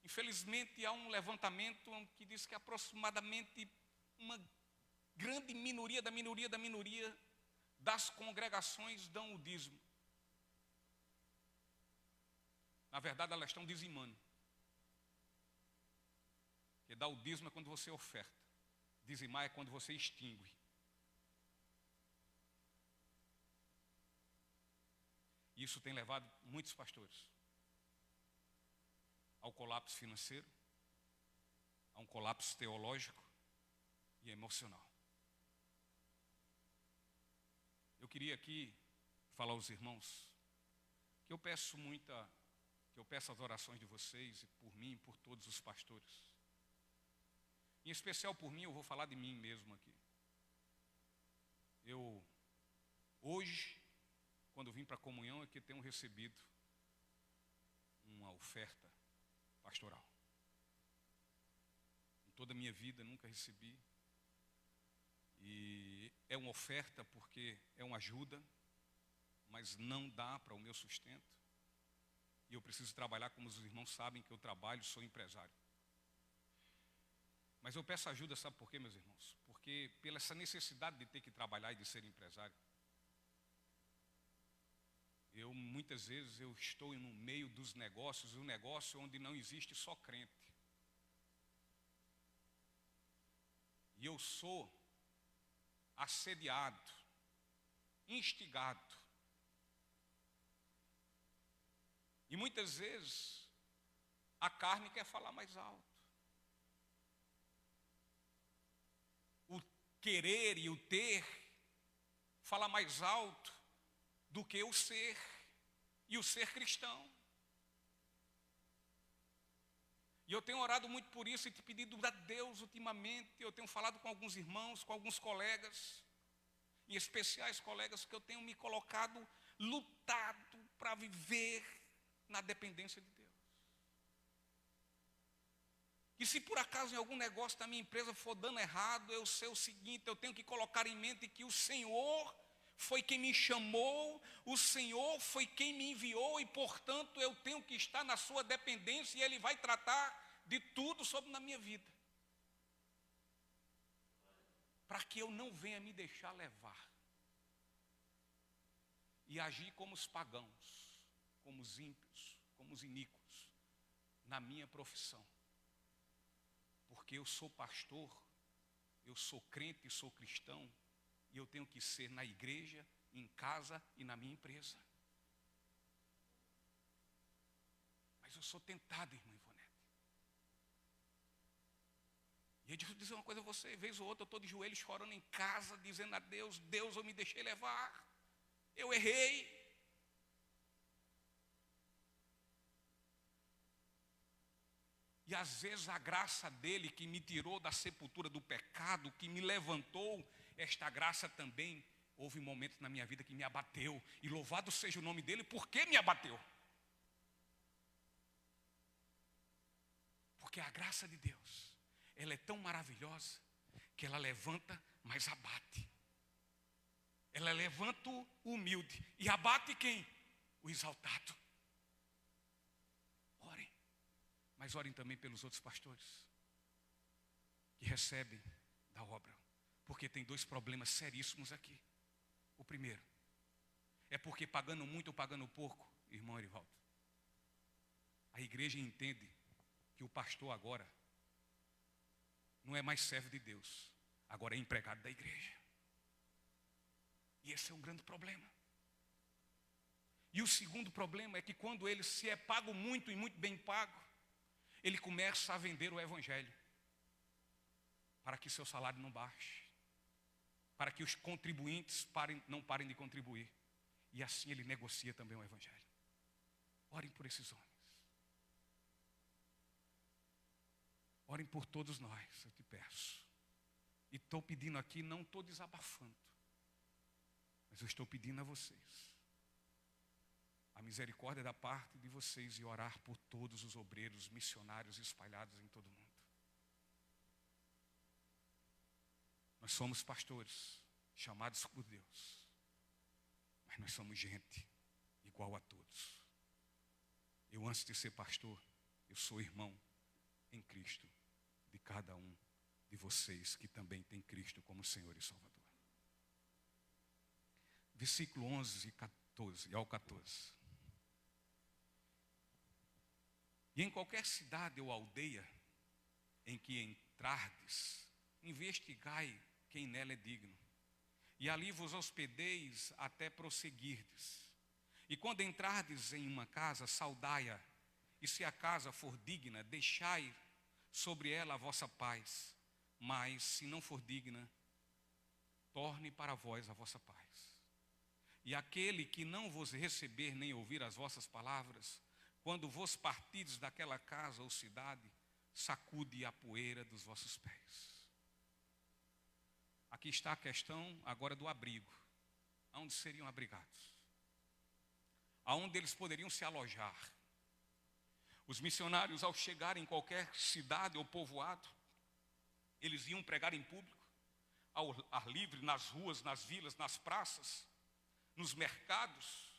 Infelizmente há um levantamento que diz que aproximadamente uma grande minoria das congregações dão o dízimo. Na verdade elas estão dizimando. Porque dar o dízimo é quando você oferta. Dizimar é quando você extingue. Isso tem levado muitos pastores ao colapso financeiro, a um colapso teológico e emocional. Eu queria aqui falar aos irmãos que eu peço as orações de vocês e por mim e por todos os pastores. Em especial por mim, eu vou falar de mim mesmo aqui. Hoje, quando vim para a comunhão, é que tenho recebido uma oferta pastoral. Em toda a minha vida, nunca recebi. E é uma oferta porque é uma ajuda, mas não dá para o meu sustento. E eu preciso trabalhar, como os irmãos sabem que eu trabalho, sou empresário. Mas eu peço ajuda, sabe por quê, meus irmãos? Porque pela essa necessidade de ter que trabalhar e de ser empresário, muitas vezes eu estou no meio dos negócios, um negócio onde não existe só crente. E eu sou assediado, instigado. E muitas vezes a carne quer falar mais alto. O querer e o ter fala mais alto do que o ser e o ser cristão. E eu tenho orado muito por isso e te pedido a Deus ultimamente. Eu tenho falado com alguns irmãos, com alguns colegas, em especiais colegas, que eu tenho me colocado, lutado para viver na dependência de Deus. E se por acaso em algum negócio da minha empresa for dando errado, eu sei o seguinte, eu tenho que colocar em mente que o Senhor foi quem me chamou, o Senhor foi quem me enviou e, portanto, eu tenho que estar na sua dependência e Ele vai tratar de tudo sobre na minha vida. Para que eu não venha me deixar levar e agir como os pagãos, como os ímpios, como os iníquos, na minha profissão. Porque eu sou pastor, eu sou crente e sou cristão, e eu tenho que ser na igreja, em casa e na minha empresa. Mas eu sou tentado, irmã Ivonete. E deixa eu dizer uma coisa a você, vez ou outra eu estou de joelhos chorando em casa, dizendo a Deus, Deus, eu me deixei levar, eu errei. E às vezes a graça dele que me tirou da sepultura do pecado, que me levantou, esta graça também, houve momentos na minha vida que me abateu. E louvado seja o nome dele, por que me abateu? Porque a graça de Deus, ela é tão maravilhosa, que ela levanta, mas abate. Ela levanta o humilde e abate quem? O exaltado. Mas orem também pelos outros pastores que recebem da obra. Porque tem dois problemas seríssimos aqui. O primeiro é porque pagando muito ou pagando pouco, irmão Erivaldo, a igreja entende que o pastor agora não é mais servo de Deus, agora é empregado da igreja. E esse é um grande problema. E o segundo problema é que quando ele se é pago muito e muito bem pago, ele começa a vender o evangelho, para que seu salário não baixe, para que os contribuintes não parem de contribuir. E assim ele negocia também o evangelho. Orem por esses homens. Orem por todos nós, eu te peço. E estou pedindo aqui, não estou desabafando, mas eu estou pedindo a vocês a misericórdia da parte de vocês e orar por todos os obreiros missionários espalhados em todo o mundo. Nós somos pastores, chamados por Deus, mas nós somos gente igual a todos. Eu, antes de ser pastor, eu sou irmão em Cristo de cada um de vocês que também tem Cristo como Senhor e Salvador. Versículo 11 e 14, ao 14. E em qualquer cidade ou aldeia em que entrardes, investigai quem nela é digno, e ali vos hospedeis até prosseguirdes. E quando entrardes em uma casa, saudai-a, e se a casa for digna, deixai sobre ela a vossa paz, mas se não for digna, torne para vós a vossa paz. E aquele que não vos receber nem ouvir as vossas palavras, quando vos partides daquela casa ou cidade, sacude a poeira dos vossos pés. Aqui está a questão agora do abrigo. Aonde seriam abrigados? Aonde eles poderiam se alojar? Os missionários, ao chegarem em qualquer cidade ou povoado, eles iam pregar em público, ao ar livre, nas ruas, nas vilas, nas praças, nos mercados,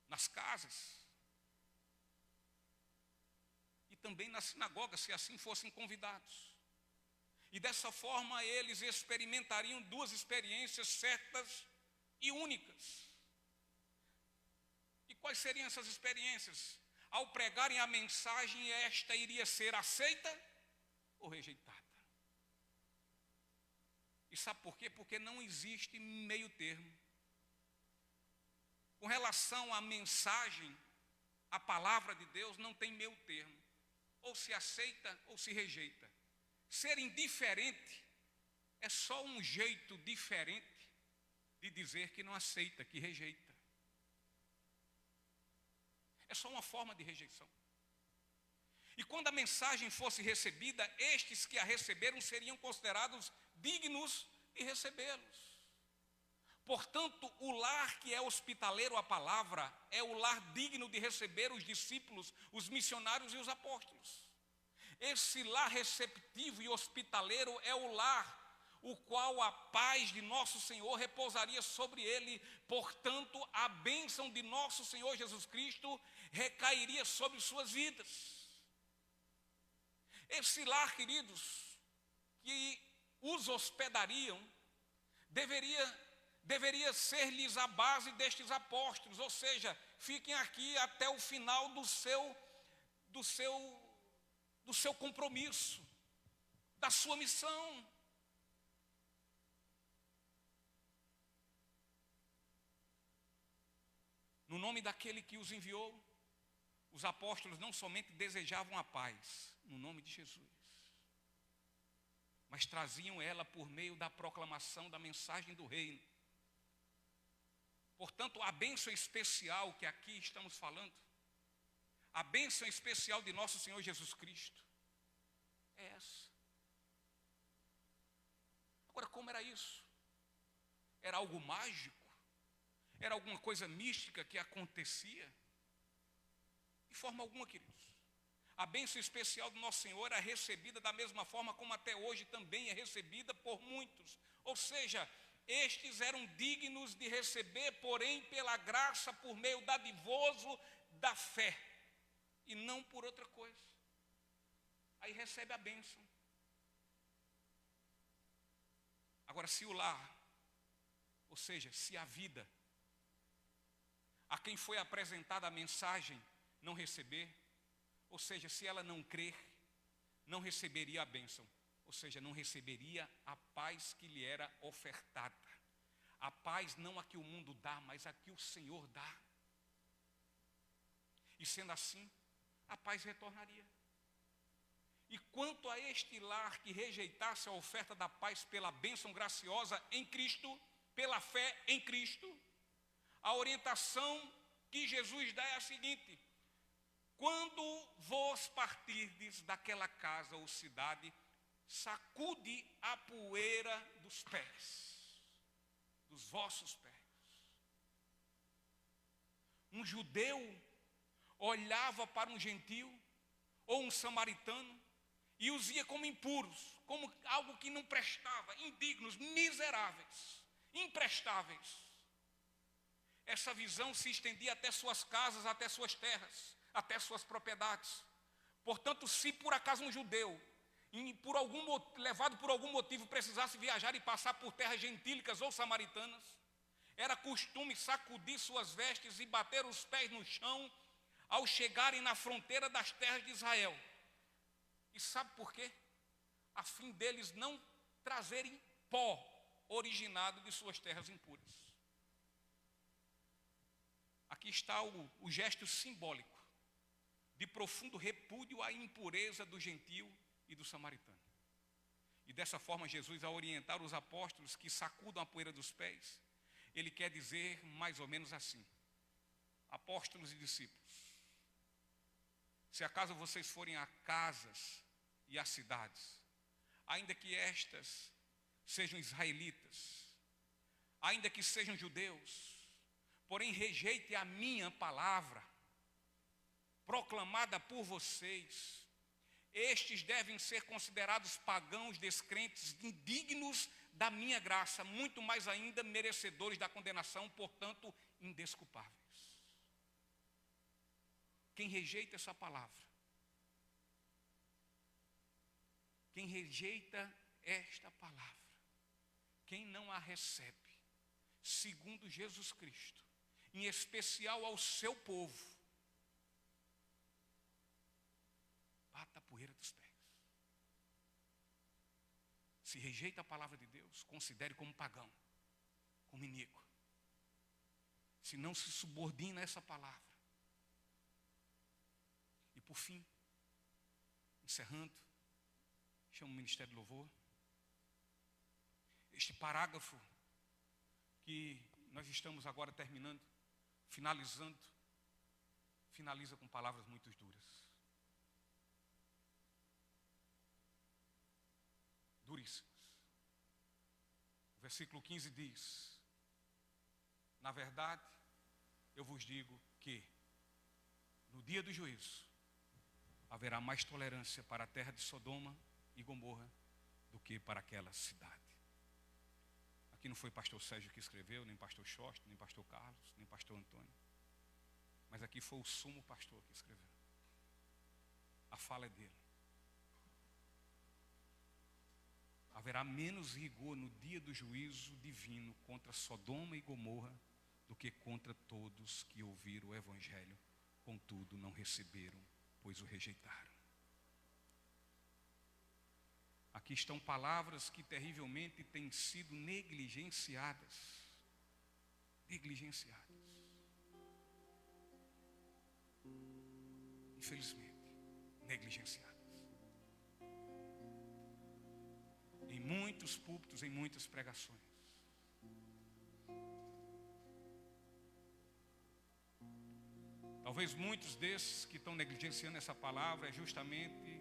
nas casas e também na sinagoga, se assim fossem convidados. E dessa forma eles experimentariam duas experiências certas e únicas. E quais seriam essas experiências? Ao pregarem a mensagem, esta iria ser aceita ou rejeitada. E sabe por quê? Porque não existe meio termo. Com relação à mensagem, a palavra de Deus não tem meio termo. Ou se aceita ou se rejeita. Ser indiferente é só um jeito diferente de dizer que não aceita, que rejeita. É só uma forma de rejeição. E quando a mensagem fosse recebida, estes que a receberam seriam considerados dignos de recebê-los. Portanto, o lar que é hospitaleiro à palavra é o lar digno de receber os discípulos, os missionários e os apóstolos. Esse lar receptivo e hospitaleiro é o lar o qual a paz de nosso Senhor repousaria sobre ele. Portanto, a bênção de nosso Senhor Jesus Cristo recairia sobre suas vidas. Esse lar, queridos, que os hospedariam, deveria ser-lhes a base destes apóstolos, ou seja, fiquem aqui até o final do seu compromisso, da sua missão. No nome daquele que os enviou, os apóstolos não somente desejavam a paz, no nome de Jesus, mas traziam ela por meio da proclamação da mensagem do reino. Portanto, a bênção especial que aqui estamos falando, a bênção especial de nosso Senhor Jesus Cristo, é essa. Agora, como era isso? Era algo mágico? Era alguma coisa mística que acontecia? De forma alguma, queridos. A bênção especial do nosso Senhor é recebida da mesma forma como até hoje também é recebida por muitos. Ou seja, estes eram dignos de receber, porém pela graça, por meio dadivoso da fé, e não por outra coisa. Aí recebe a bênção. Agora, se o lar, ou seja, se a vida, a quem foi apresentada a mensagem, não receber, ou seja, se ela não crer, não receberia a bênção. ou seja, não receberia a paz que lhe era ofertada. A paz não a que o mundo dá, mas a que o Senhor dá. E sendo assim, a paz retornaria. E quanto a este lar que rejeitasse a oferta da paz pela bênção graciosa em Cristo, pela fé em Cristo, a orientação que Jesus dá é a seguinte: quando vos partirdes daquela casa ou cidade, sacude a poeira dos pés, dos vossos pés. Um judeu olhava para um gentio ou um samaritano e os via como impuros, como algo que não prestava, indignos, miseráveis, imprestáveis. Essa visão se estendia até suas casas, até suas terras, até suas propriedades. Portanto, se por acaso um judeu, levado por algum motivo, precisasse viajar e passar por terras gentílicas ou samaritanas, era costume sacudir suas vestes e bater os pés no chão ao chegarem na fronteira das terras de Israel. E sabe por quê? A fim deles não trazerem pó originado de suas terras impuras. Aqui está o gesto simbólico de profundo repúdio à impureza do gentio e do samaritano. E dessa forma, Jesus, ao orientar os apóstolos que sacudam a poeira dos pés, ele quer dizer mais ou menos assim: apóstolos e discípulos, se acaso vocês forem a casas e a cidades, ainda que estas sejam israelitas, ainda que sejam judeus, porém rejeite a minha palavra, proclamada por vocês, estes devem ser considerados pagãos, descrentes, indignos da minha graça, muito mais ainda merecedores da condenação, portanto, indesculpáveis. Quem rejeita essa palavra, quem rejeita esta palavra, quem não a recebe, segundo Jesus Cristo, em especial ao seu povo, bata a poeira dos pés. Se rejeita a palavra de Deus, considere como pagão, como iníquo. Se não se subordina a essa palavra. E por fim, encerrando, chamo o Ministério do Louvor. Este parágrafo que nós estamos agora terminando, finalizando, finaliza com palavras muito duras. Duríssimas. O versículo 15 diz: na verdade, eu vos digo que no dia do juízo haverá mais tolerância para a terra de Sodoma e Gomorra do que para aquela cidade. Aqui não foi pastor Sérgio que escreveu, nem pastor Schost, nem pastor Carlos, nem pastor Antônio, mas aqui foi o sumo pastor que escreveu. A fala é dele. Haverá menos rigor no dia do juízo divino contra Sodoma e Gomorra do que contra todos que ouviram o Evangelho, contudo não receberam, pois o rejeitaram. Aqui estão palavras que terrivelmente têm sido negligenciadas. Negligenciadas. Infelizmente, negligenciadas. Em muitos púlpitos, em muitas pregações. Talvez muitos desses que estão negligenciando essa palavra é justamente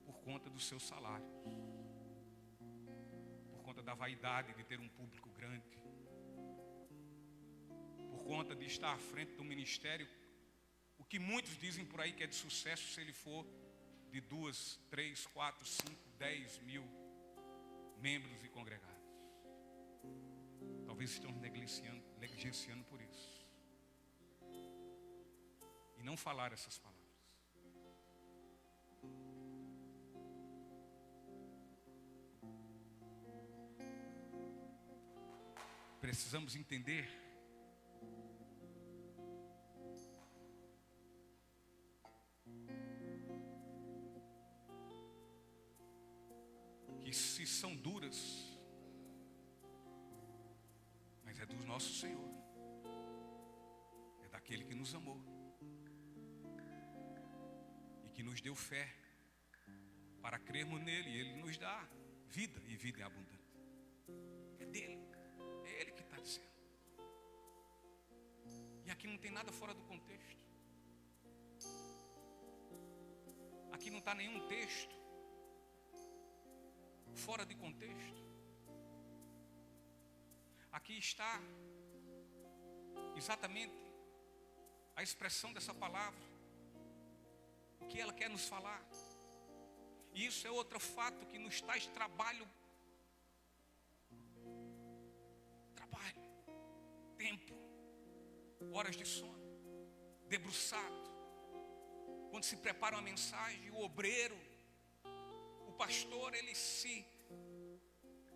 por conta dos seus salários, por conta da vaidade de ter um público grande, por conta de estar à frente do ministério, o que muitos dizem por aí que é de sucesso se ele for de 2, 3, 4, 5, 10 mil membros e congregados. Talvez estão negligenciando por isso. E não falar essas palavras. Precisamos entender se são duras, mas é do nosso Senhor, é daquele que nos amou e que nos deu fé para crermos nele, e ele nos dá vida e vida em abundância. É dele, é ele que está dizendo. E aqui não tem nada fora do contexto. Aqui não está nenhum texto fora de contexto. Aqui está exatamente a expressão dessa palavra, o que ela quer nos falar. E isso é outro fato que nos traz trabalho, tempo, horas de sono, debruçado. Quando se prepara uma mensagem, o obreiro, o pastor,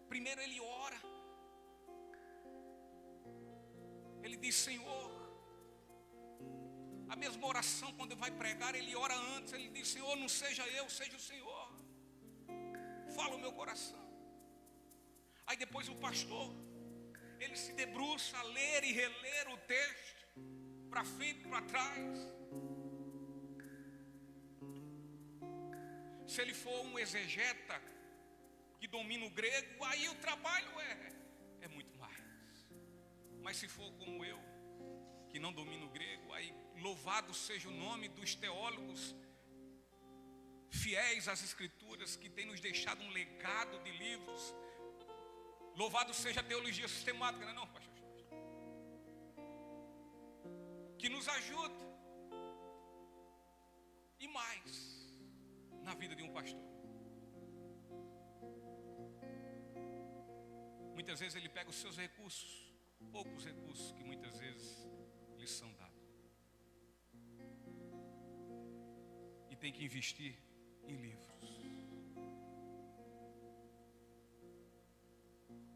primeiro ele ora. Ele diz: Senhor, a mesma oração quando vai pregar, ele ora antes. Ele diz: Senhor, não seja eu, seja o Senhor. Fala o meu coração. Aí depois o pastor, ele se debruça a ler e reler o texto, para frente e para trás. Se ele for um exegeta que domina o grego, aí o trabalho é muito mais. Mas se for como eu, que não domino o grego, aí louvado seja o nome dos teólogos fiéis às escrituras, que tem nos deixado um legado de livros. Louvado seja a teologia sistemática, não, pastor? Que nos ajuda. E mais na vida de um pastor. Muitas vezes ele pega os seus recursos, poucos recursos que muitas vezes lhes são dados, e tem que investir em livros.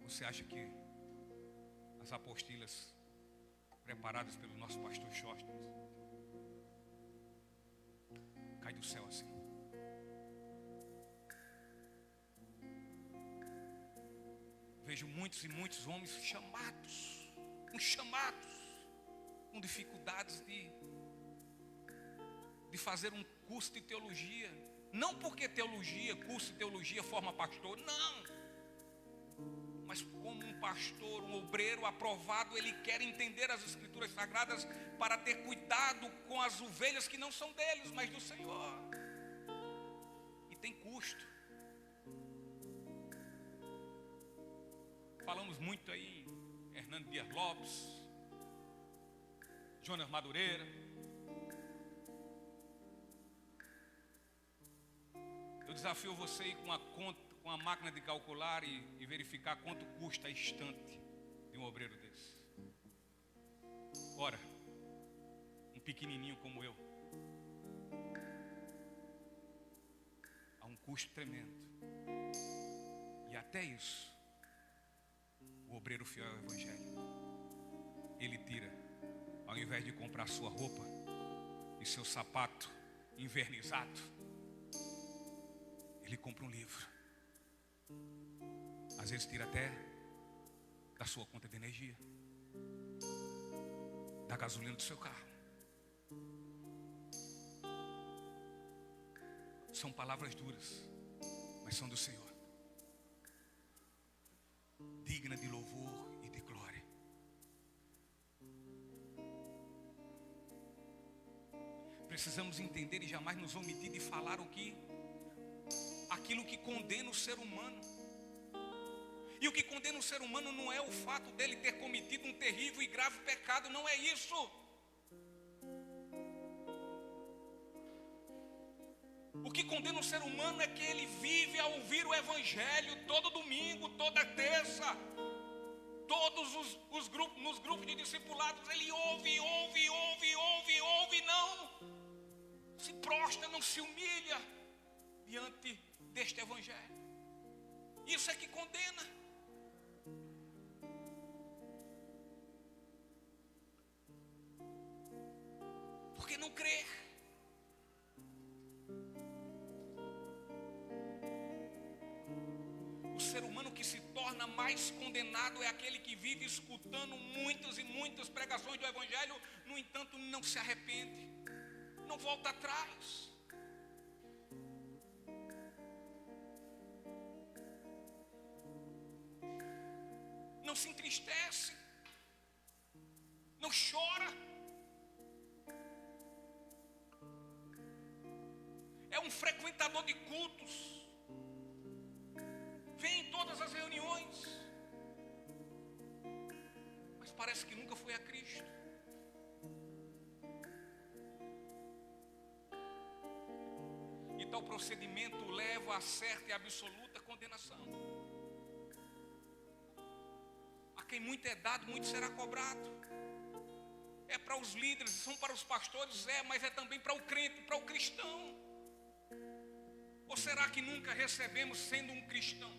Você acha que as apostilas preparadas pelo nosso pastor Sóstenes cai do céu assim? Vejo muitos e muitos homens chamados, com dificuldades de fazer um curso de teologia. Não porque curso de teologia forma pastor, não. Mas como um pastor, um obreiro aprovado, ele quer entender as escrituras sagradas para ter cuidado com as ovelhas que não são deles, mas do Senhor. E tem custo. Falamos muito aí em Hernando Dias Lopes, Jonas Madureira. Eu desafio você a ir com uma conta, com uma máquina de calcular e verificar quanto custa a estante de um obreiro desse. Ora, um pequenininho como eu, há um custo tremendo. E até isso, o obreiro fiel ao Evangelho, ele tira, ao invés de comprar sua roupa e seu sapato invernizado, ele compra um livro. Às vezes tira até da sua conta de energia, da gasolina do seu carro. São palavras duras, mas são do Senhor, digna de louvor e de glória. Precisamos entender e jamais nos omitir de falar aquilo que condena o ser humano. E o que condena o ser humano não é o fato dele ter cometido um terrível e grave pecado, não é isso. O que condena o ser humano é que ele vive a ouvir o Evangelho todo domingo, toda terça. Todos nos grupos de discipulados, ele ouve, não se prostra, não se humilha diante deste Evangelho. Isso é que condena. Porque não crer. torna mais condenado é aquele que vive escutando muitas e muitas pregações do Evangelho, no entanto não se arrepende, não volta atrás. Não se entristece, não chora. É um frequentador de cultos, vem em todas as reuniões, mas parece que nunca foi a Cristo. E tal procedimento leva a certa e absoluta condenação. A quem muito é dado, muito será cobrado. É para os líderes, são para os pastores, mas é também para o crente, para o cristão. Ou será que nunca recebemos sendo um cristão?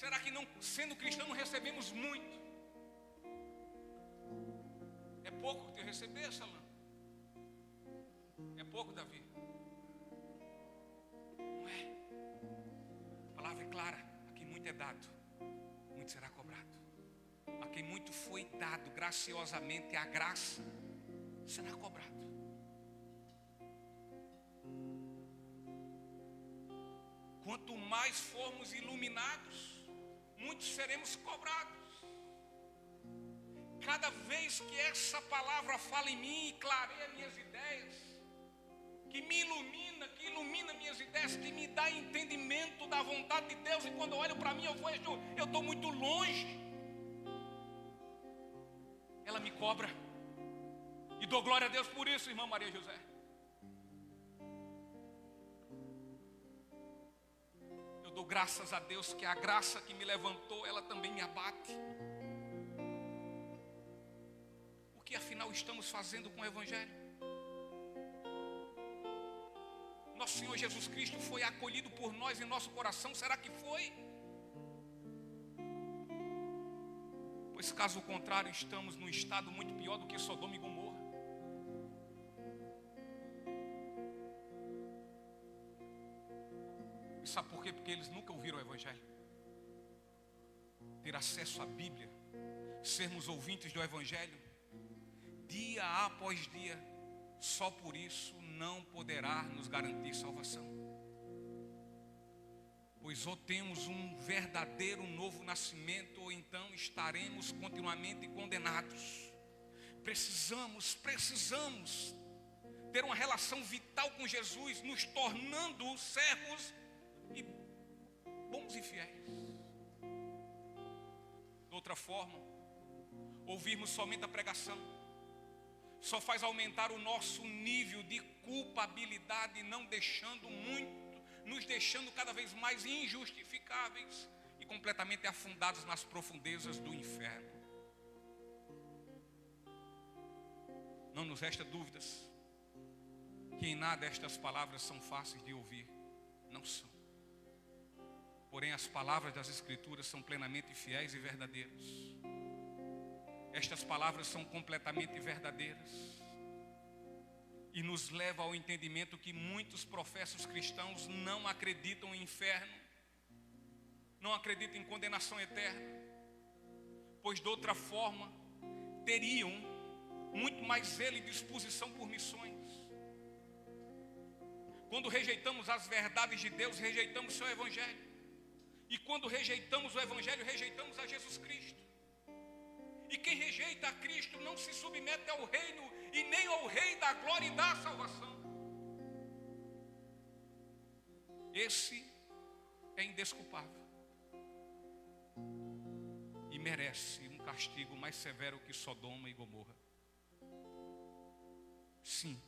Será que não, sendo cristão, não recebemos muito? É pouco que tu receber, Salã? É pouco, Davi? Não é? A palavra é clara. A quem muito é dado, muito será cobrado. A quem muito foi dado graciosamente, a graça será cobrado. Quanto mais formos iluminados, muitos seremos cobrados. Cada vez que essa palavra fala em mim e clareia minhas ideias, que me ilumina, que ilumina minhas ideias, que me dá entendimento da vontade de Deus, e quando eu olho para mim eu vejo, eu estou muito longe, ela me cobra. E dou glória a Deus por isso, irmã Maria José. Eu dou graças a Deus que a graça que me levantou, ela também me abate. O que afinal estamos fazendo com o Evangelho? Nosso Senhor Jesus Cristo foi acolhido por nós em nosso coração, será que foi? Pois caso contrário, estamos num estado muito pior do que Sodoma e Gomorra. E sabe por quê? Porque eles nunca ouviram o Evangelho. Ter acesso à Bíblia, sermos ouvintes do Evangelho, dia após dia, só por isso não poderá nos garantir salvação. Pois ou temos um verdadeiro novo nascimento, ou então estaremos continuamente condenados. Precisamos ter uma relação vital com Jesus, nos tornando servos e bons e fiéis. De outra forma, ouvirmos somente a pregação só faz aumentar o nosso nível de culpabilidade, nos deixando cada vez mais injustificáveis e completamente afundados nas profundezas do inferno. Não nos resta dúvidas que em nada estas palavras são fáceis de ouvir. Não são. Porém, as palavras das Escrituras são plenamente fiéis e verdadeiras. Estas palavras são completamente verdadeiras e nos levam ao entendimento que muitos professos cristãos não acreditam em inferno, não acreditam em condenação eterna, pois de outra forma teriam muito mais zelo e disposição por missões. Quando rejeitamos as verdades de Deus, rejeitamos o seu Evangelho, e quando rejeitamos o Evangelho, rejeitamos a Jesus Cristo. E quem rejeita a Cristo não se submete ao reino e nem ao Rei da glória e da salvação. Esse é indesculpável e merece um castigo mais severo que Sodoma e Gomorra. Sim,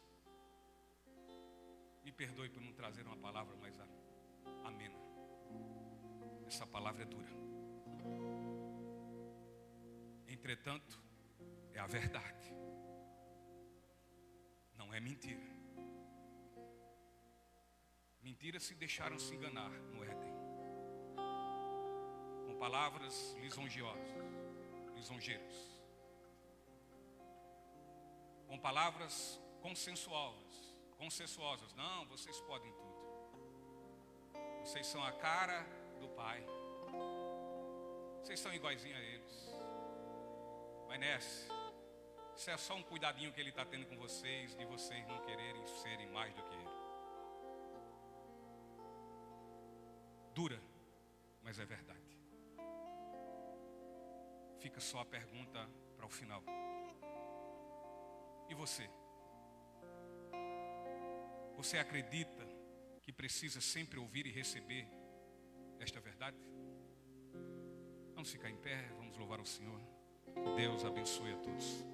me perdoe por não trazer uma palavra mais amena. Essa palavra é dura. Entretanto, é a verdade. Não é mentira. Mentiras se deixaram se enganar no Éden, com palavras lisonjeiras, com palavras consensuosas. Não, vocês podem tudo. Vocês são a cara do Pai. Vocês são iguaizinhos a eles. Vai nessa. Isso é só um cuidadinho que ele está tendo com vocês, de vocês não quererem serem mais do que ele. Dura, mas é verdade. Fica só a pergunta para o final. E você? Você acredita que precisa sempre ouvir e receber esta verdade? Vamos ficar em pé, vamos louvar o Senhor. Que Deus abençoe a todos.